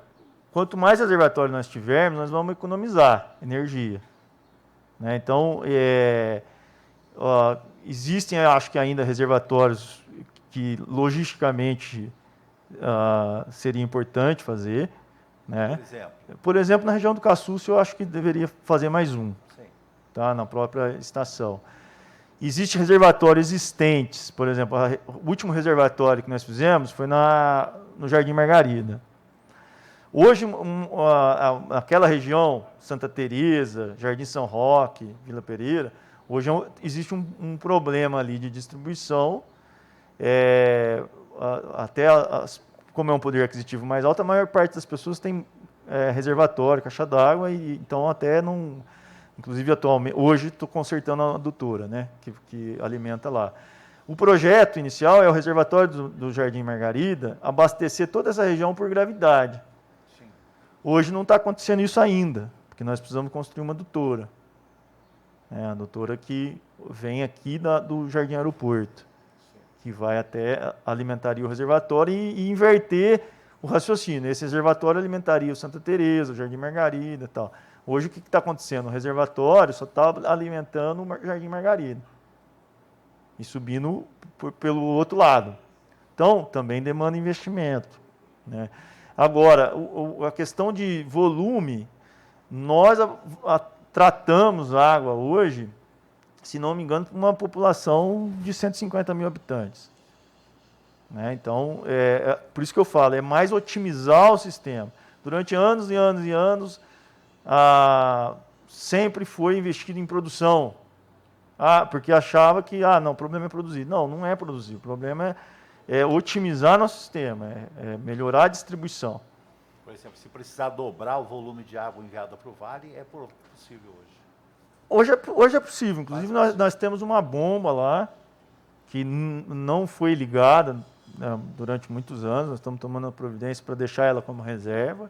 quanto mais reservatório nós tivermos, nós vamos economizar energia, né? Então, existem, acho que ainda reservatórios que logisticamente seria importante fazer, né? Por exemplo, na região do Caçúcio, eu acho que deveria fazer mais um, tá? Na própria estação. Existem reservatórios existentes, por exemplo, o último reservatório que nós fizemos foi no Jardim Margarida. Hoje, aquela região, Santa Teresa, Jardim São Roque, Vila Pereira, hoje existe um problema ali de distribuição, como é um poder aquisitivo mais alto, a maior parte das pessoas tem reservatório, caixa d'água, e então até não... Inclusive, atualmente, hoje estou consertando a adutora, né, que alimenta lá. O projeto inicial é o reservatório do Jardim Margarida abastecer toda essa região por gravidade. Sim. Hoje não está acontecendo isso ainda, porque nós precisamos construir uma adutora. A adutora que vem aqui do Jardim Aeroporto, que vai até alimentaria o reservatório e inverter o raciocínio. Esse reservatório alimentaria o Santa Teresa, o Jardim Margarida e tal. Hoje, o que está acontecendo? O reservatório só está alimentando o Jardim Margarida e subindo pelo outro lado. Então, também demanda investimento, né? Agora, a questão de volume, nós tratamos a água hoje, se não me engano, para uma população de 150 mil habitantes, né? Então, por isso que eu falo, é mais otimizar o sistema. Durante anos e anos e anos, sempre foi investido em produção, porque achava que não, o problema é produzir. Não, não é produzir, o problema é otimizar nosso sistema, é melhorar a distribuição. Por exemplo, se precisar dobrar o volume de água enviada para o vale, é possível hoje? Hoje é possível, inclusive nós temos uma bomba lá, que não foi ligada, né, durante muitos anos, nós estamos tomando a providência para deixar ela como reserva.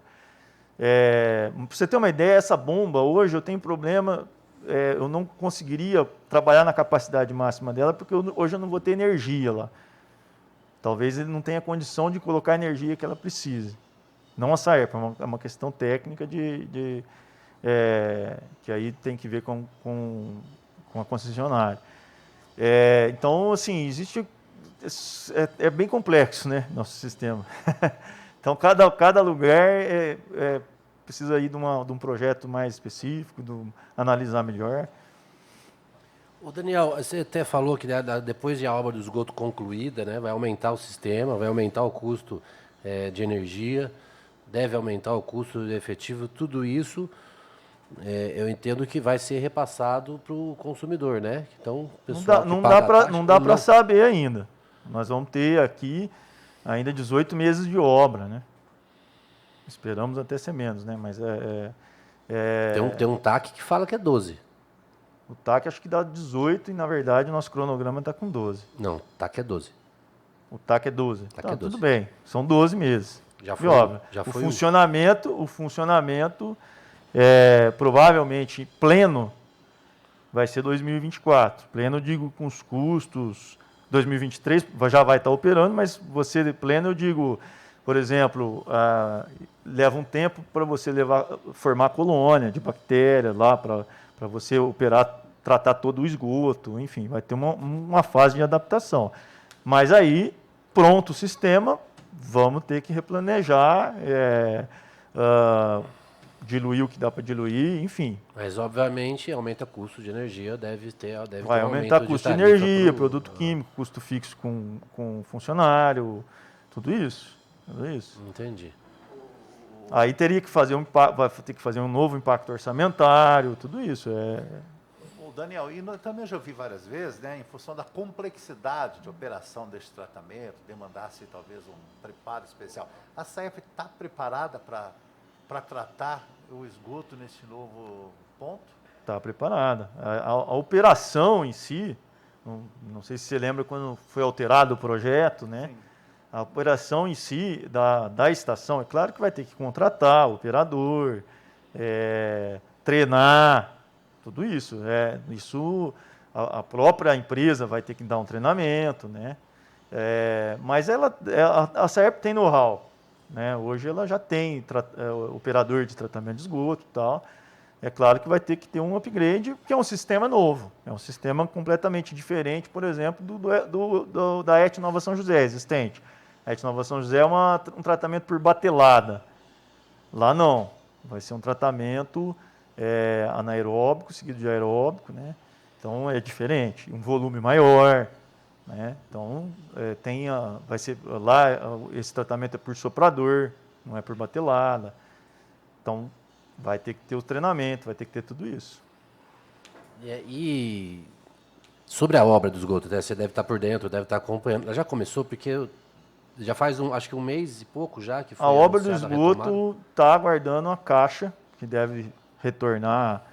Para você ter uma ideia, essa bomba, hoje eu tenho problema, eu não conseguiria trabalhar na capacidade máxima dela, porque hoje eu não vou ter energia lá. Talvez ele não tenha condição de colocar a energia que ela precisa. Não a Saerp, é uma questão técnica que aí tem que ver com a concessionária. Então, assim, é bem complexo, né, nosso sistema. Então, cada lugar precisa ir de um projeto mais específico, analisar melhor. Ô Daniel, você até falou que depois de a obra do esgoto concluída, né, vai aumentar o sistema, vai aumentar o custo de energia, deve aumentar o custo efetivo, tudo isso eu entendo que vai ser repassado para o consumidor, né? Então, o pessoal não dá para saber ainda. Nós vamos ter aqui ainda 18 meses de obra, né? Esperamos até ser menos, né? Mas tem um TAC que fala que é 12. O TAC acho que dá 18 e, na verdade, o nosso cronograma está com 12. Não, o TAC é 12. O TAC é 12. TAC é 12. Tudo bem, são 12 meses de obra. O funcionamento provavelmente pleno vai ser 2024. Pleno, eu digo, com os custos. 2023 já vai estar operando, mas pleno, eu digo, por exemplo, leva um tempo para você formar colônia de bactéria lá, para você tratar todo o esgoto, enfim, vai ter uma fase de adaptação. Mas aí, pronto o sistema, vamos ter que replanejar, diluir o que dá para diluir, enfim. Mas, obviamente, aumenta custo de energia, vai aumentar custo de energia, produto químico, custo fixo com funcionário, tudo isso. Entendi. Aí teria que fazer vai ter que fazer um novo impacto orçamentário, tudo isso. Daniel, e também já ouvi várias vezes, né, em função da complexidade de operação deste tratamento, demandasse talvez um preparo especial. A Saerp está preparada para tratar o esgoto nesse novo ponto? Está preparada. A operação em si, não sei se você lembra quando foi alterado o projeto, né? Sim. A operação em si da estação, é claro que vai ter que contratar o operador, treinar, tudo isso. A própria empresa vai ter que dar um treinamento, né? Mas a Saerp tem know-how, né? Hoje ela já tem operador de tratamento de esgoto e tal. É claro que vai ter que ter um upgrade, porque é um sistema novo. É um sistema completamente diferente, por exemplo, da ET Nova São José existente. A ET Nova São José é um tratamento por batelada. Lá não. Vai ser um tratamento anaeróbico, seguido de aeróbico, né? Então é diferente. Um volume maior, né? Então vai ser lá, esse tratamento é por soprador, não é por batelada. Então vai ter que ter o treinamento, vai ter que ter tudo isso. E sobre a obra do esgoto, né, você deve estar por dentro, deve estar acompanhando. Ela já começou, porque já faz acho que um mês e pouco já que foi a obra do anunciada esgoto está aguardando a caixa, que deve retornar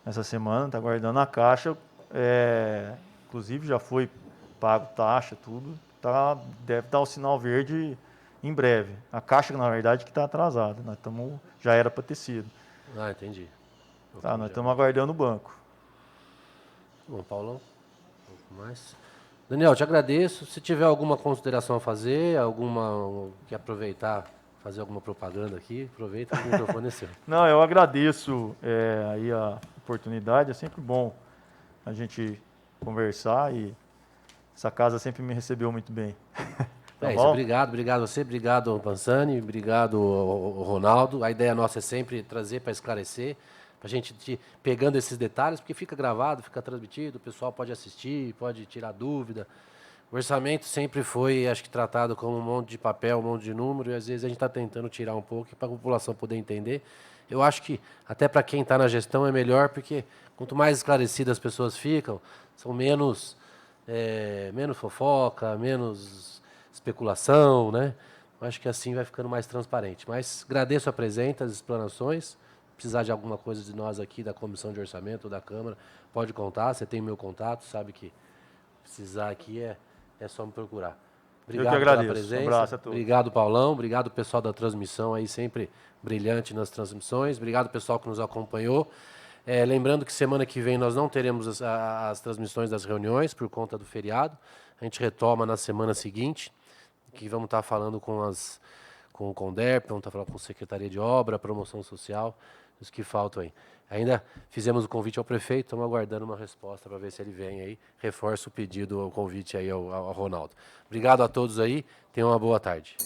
essa semana, está aguardando a caixa. Inclusive já foi pago taxa, tudo. Deve dar o sinal verde em breve. A caixa, na verdade, que está atrasada. Já era para ter sido. Ah, entendi. Nós estamos aguardando o banco. Bom, Paulão, um pouco mais. Daniel, te agradeço. Se tiver alguma consideração a fazer, quer aproveitar, fazer alguma propaganda aqui, aproveita, o microfone é seu. Não, eu agradeço aí a oportunidade. É sempre bom a gente conversar e essa casa sempre me recebeu muito bem. Isso, obrigado a você, obrigado Pansani, obrigado ao Ronaldo. A ideia nossa é sempre trazer para esclarecer, para a gente pegando esses detalhes, porque fica gravado, fica transmitido, o pessoal pode assistir, pode tirar dúvida. O orçamento sempre foi, acho que, tratado como um monte de papel, um monte de número, e às vezes a gente está tentando tirar um pouco para a população poder entender. Eu acho que, até para quem está na gestão, é melhor, porque quanto mais esclarecidas as pessoas ficam, são menos fofoca, menos especulação, né? Acho que assim vai ficando mais transparente. Mas agradeço a presença, as explanações. Se precisar de alguma coisa de nós aqui, da Comissão de Orçamento ou da Câmara, pode contar. Você tem meu contato, sabe que precisar aqui é só me procurar. Obrigado pela presença. Um abraço a todos. Obrigado, Paulão. Obrigado, pessoal da transmissão aí, sempre brilhante nas transmissões. Obrigado, pessoal que nos acompanhou. Lembrando que semana que vem nós não teremos as transmissões das reuniões por conta do feriado. A gente retoma na semana seguinte, que vamos estar falando com o CONDERP, vamos estar falando com a Secretaria de Obra, Promoção Social, os que faltam aí. Ainda fizemos o convite ao prefeito, estamos aguardando uma resposta para ver se ele vem aí. Reforço o pedido, o convite aí ao Ronaldo. Obrigado a todos aí, tenham uma boa tarde.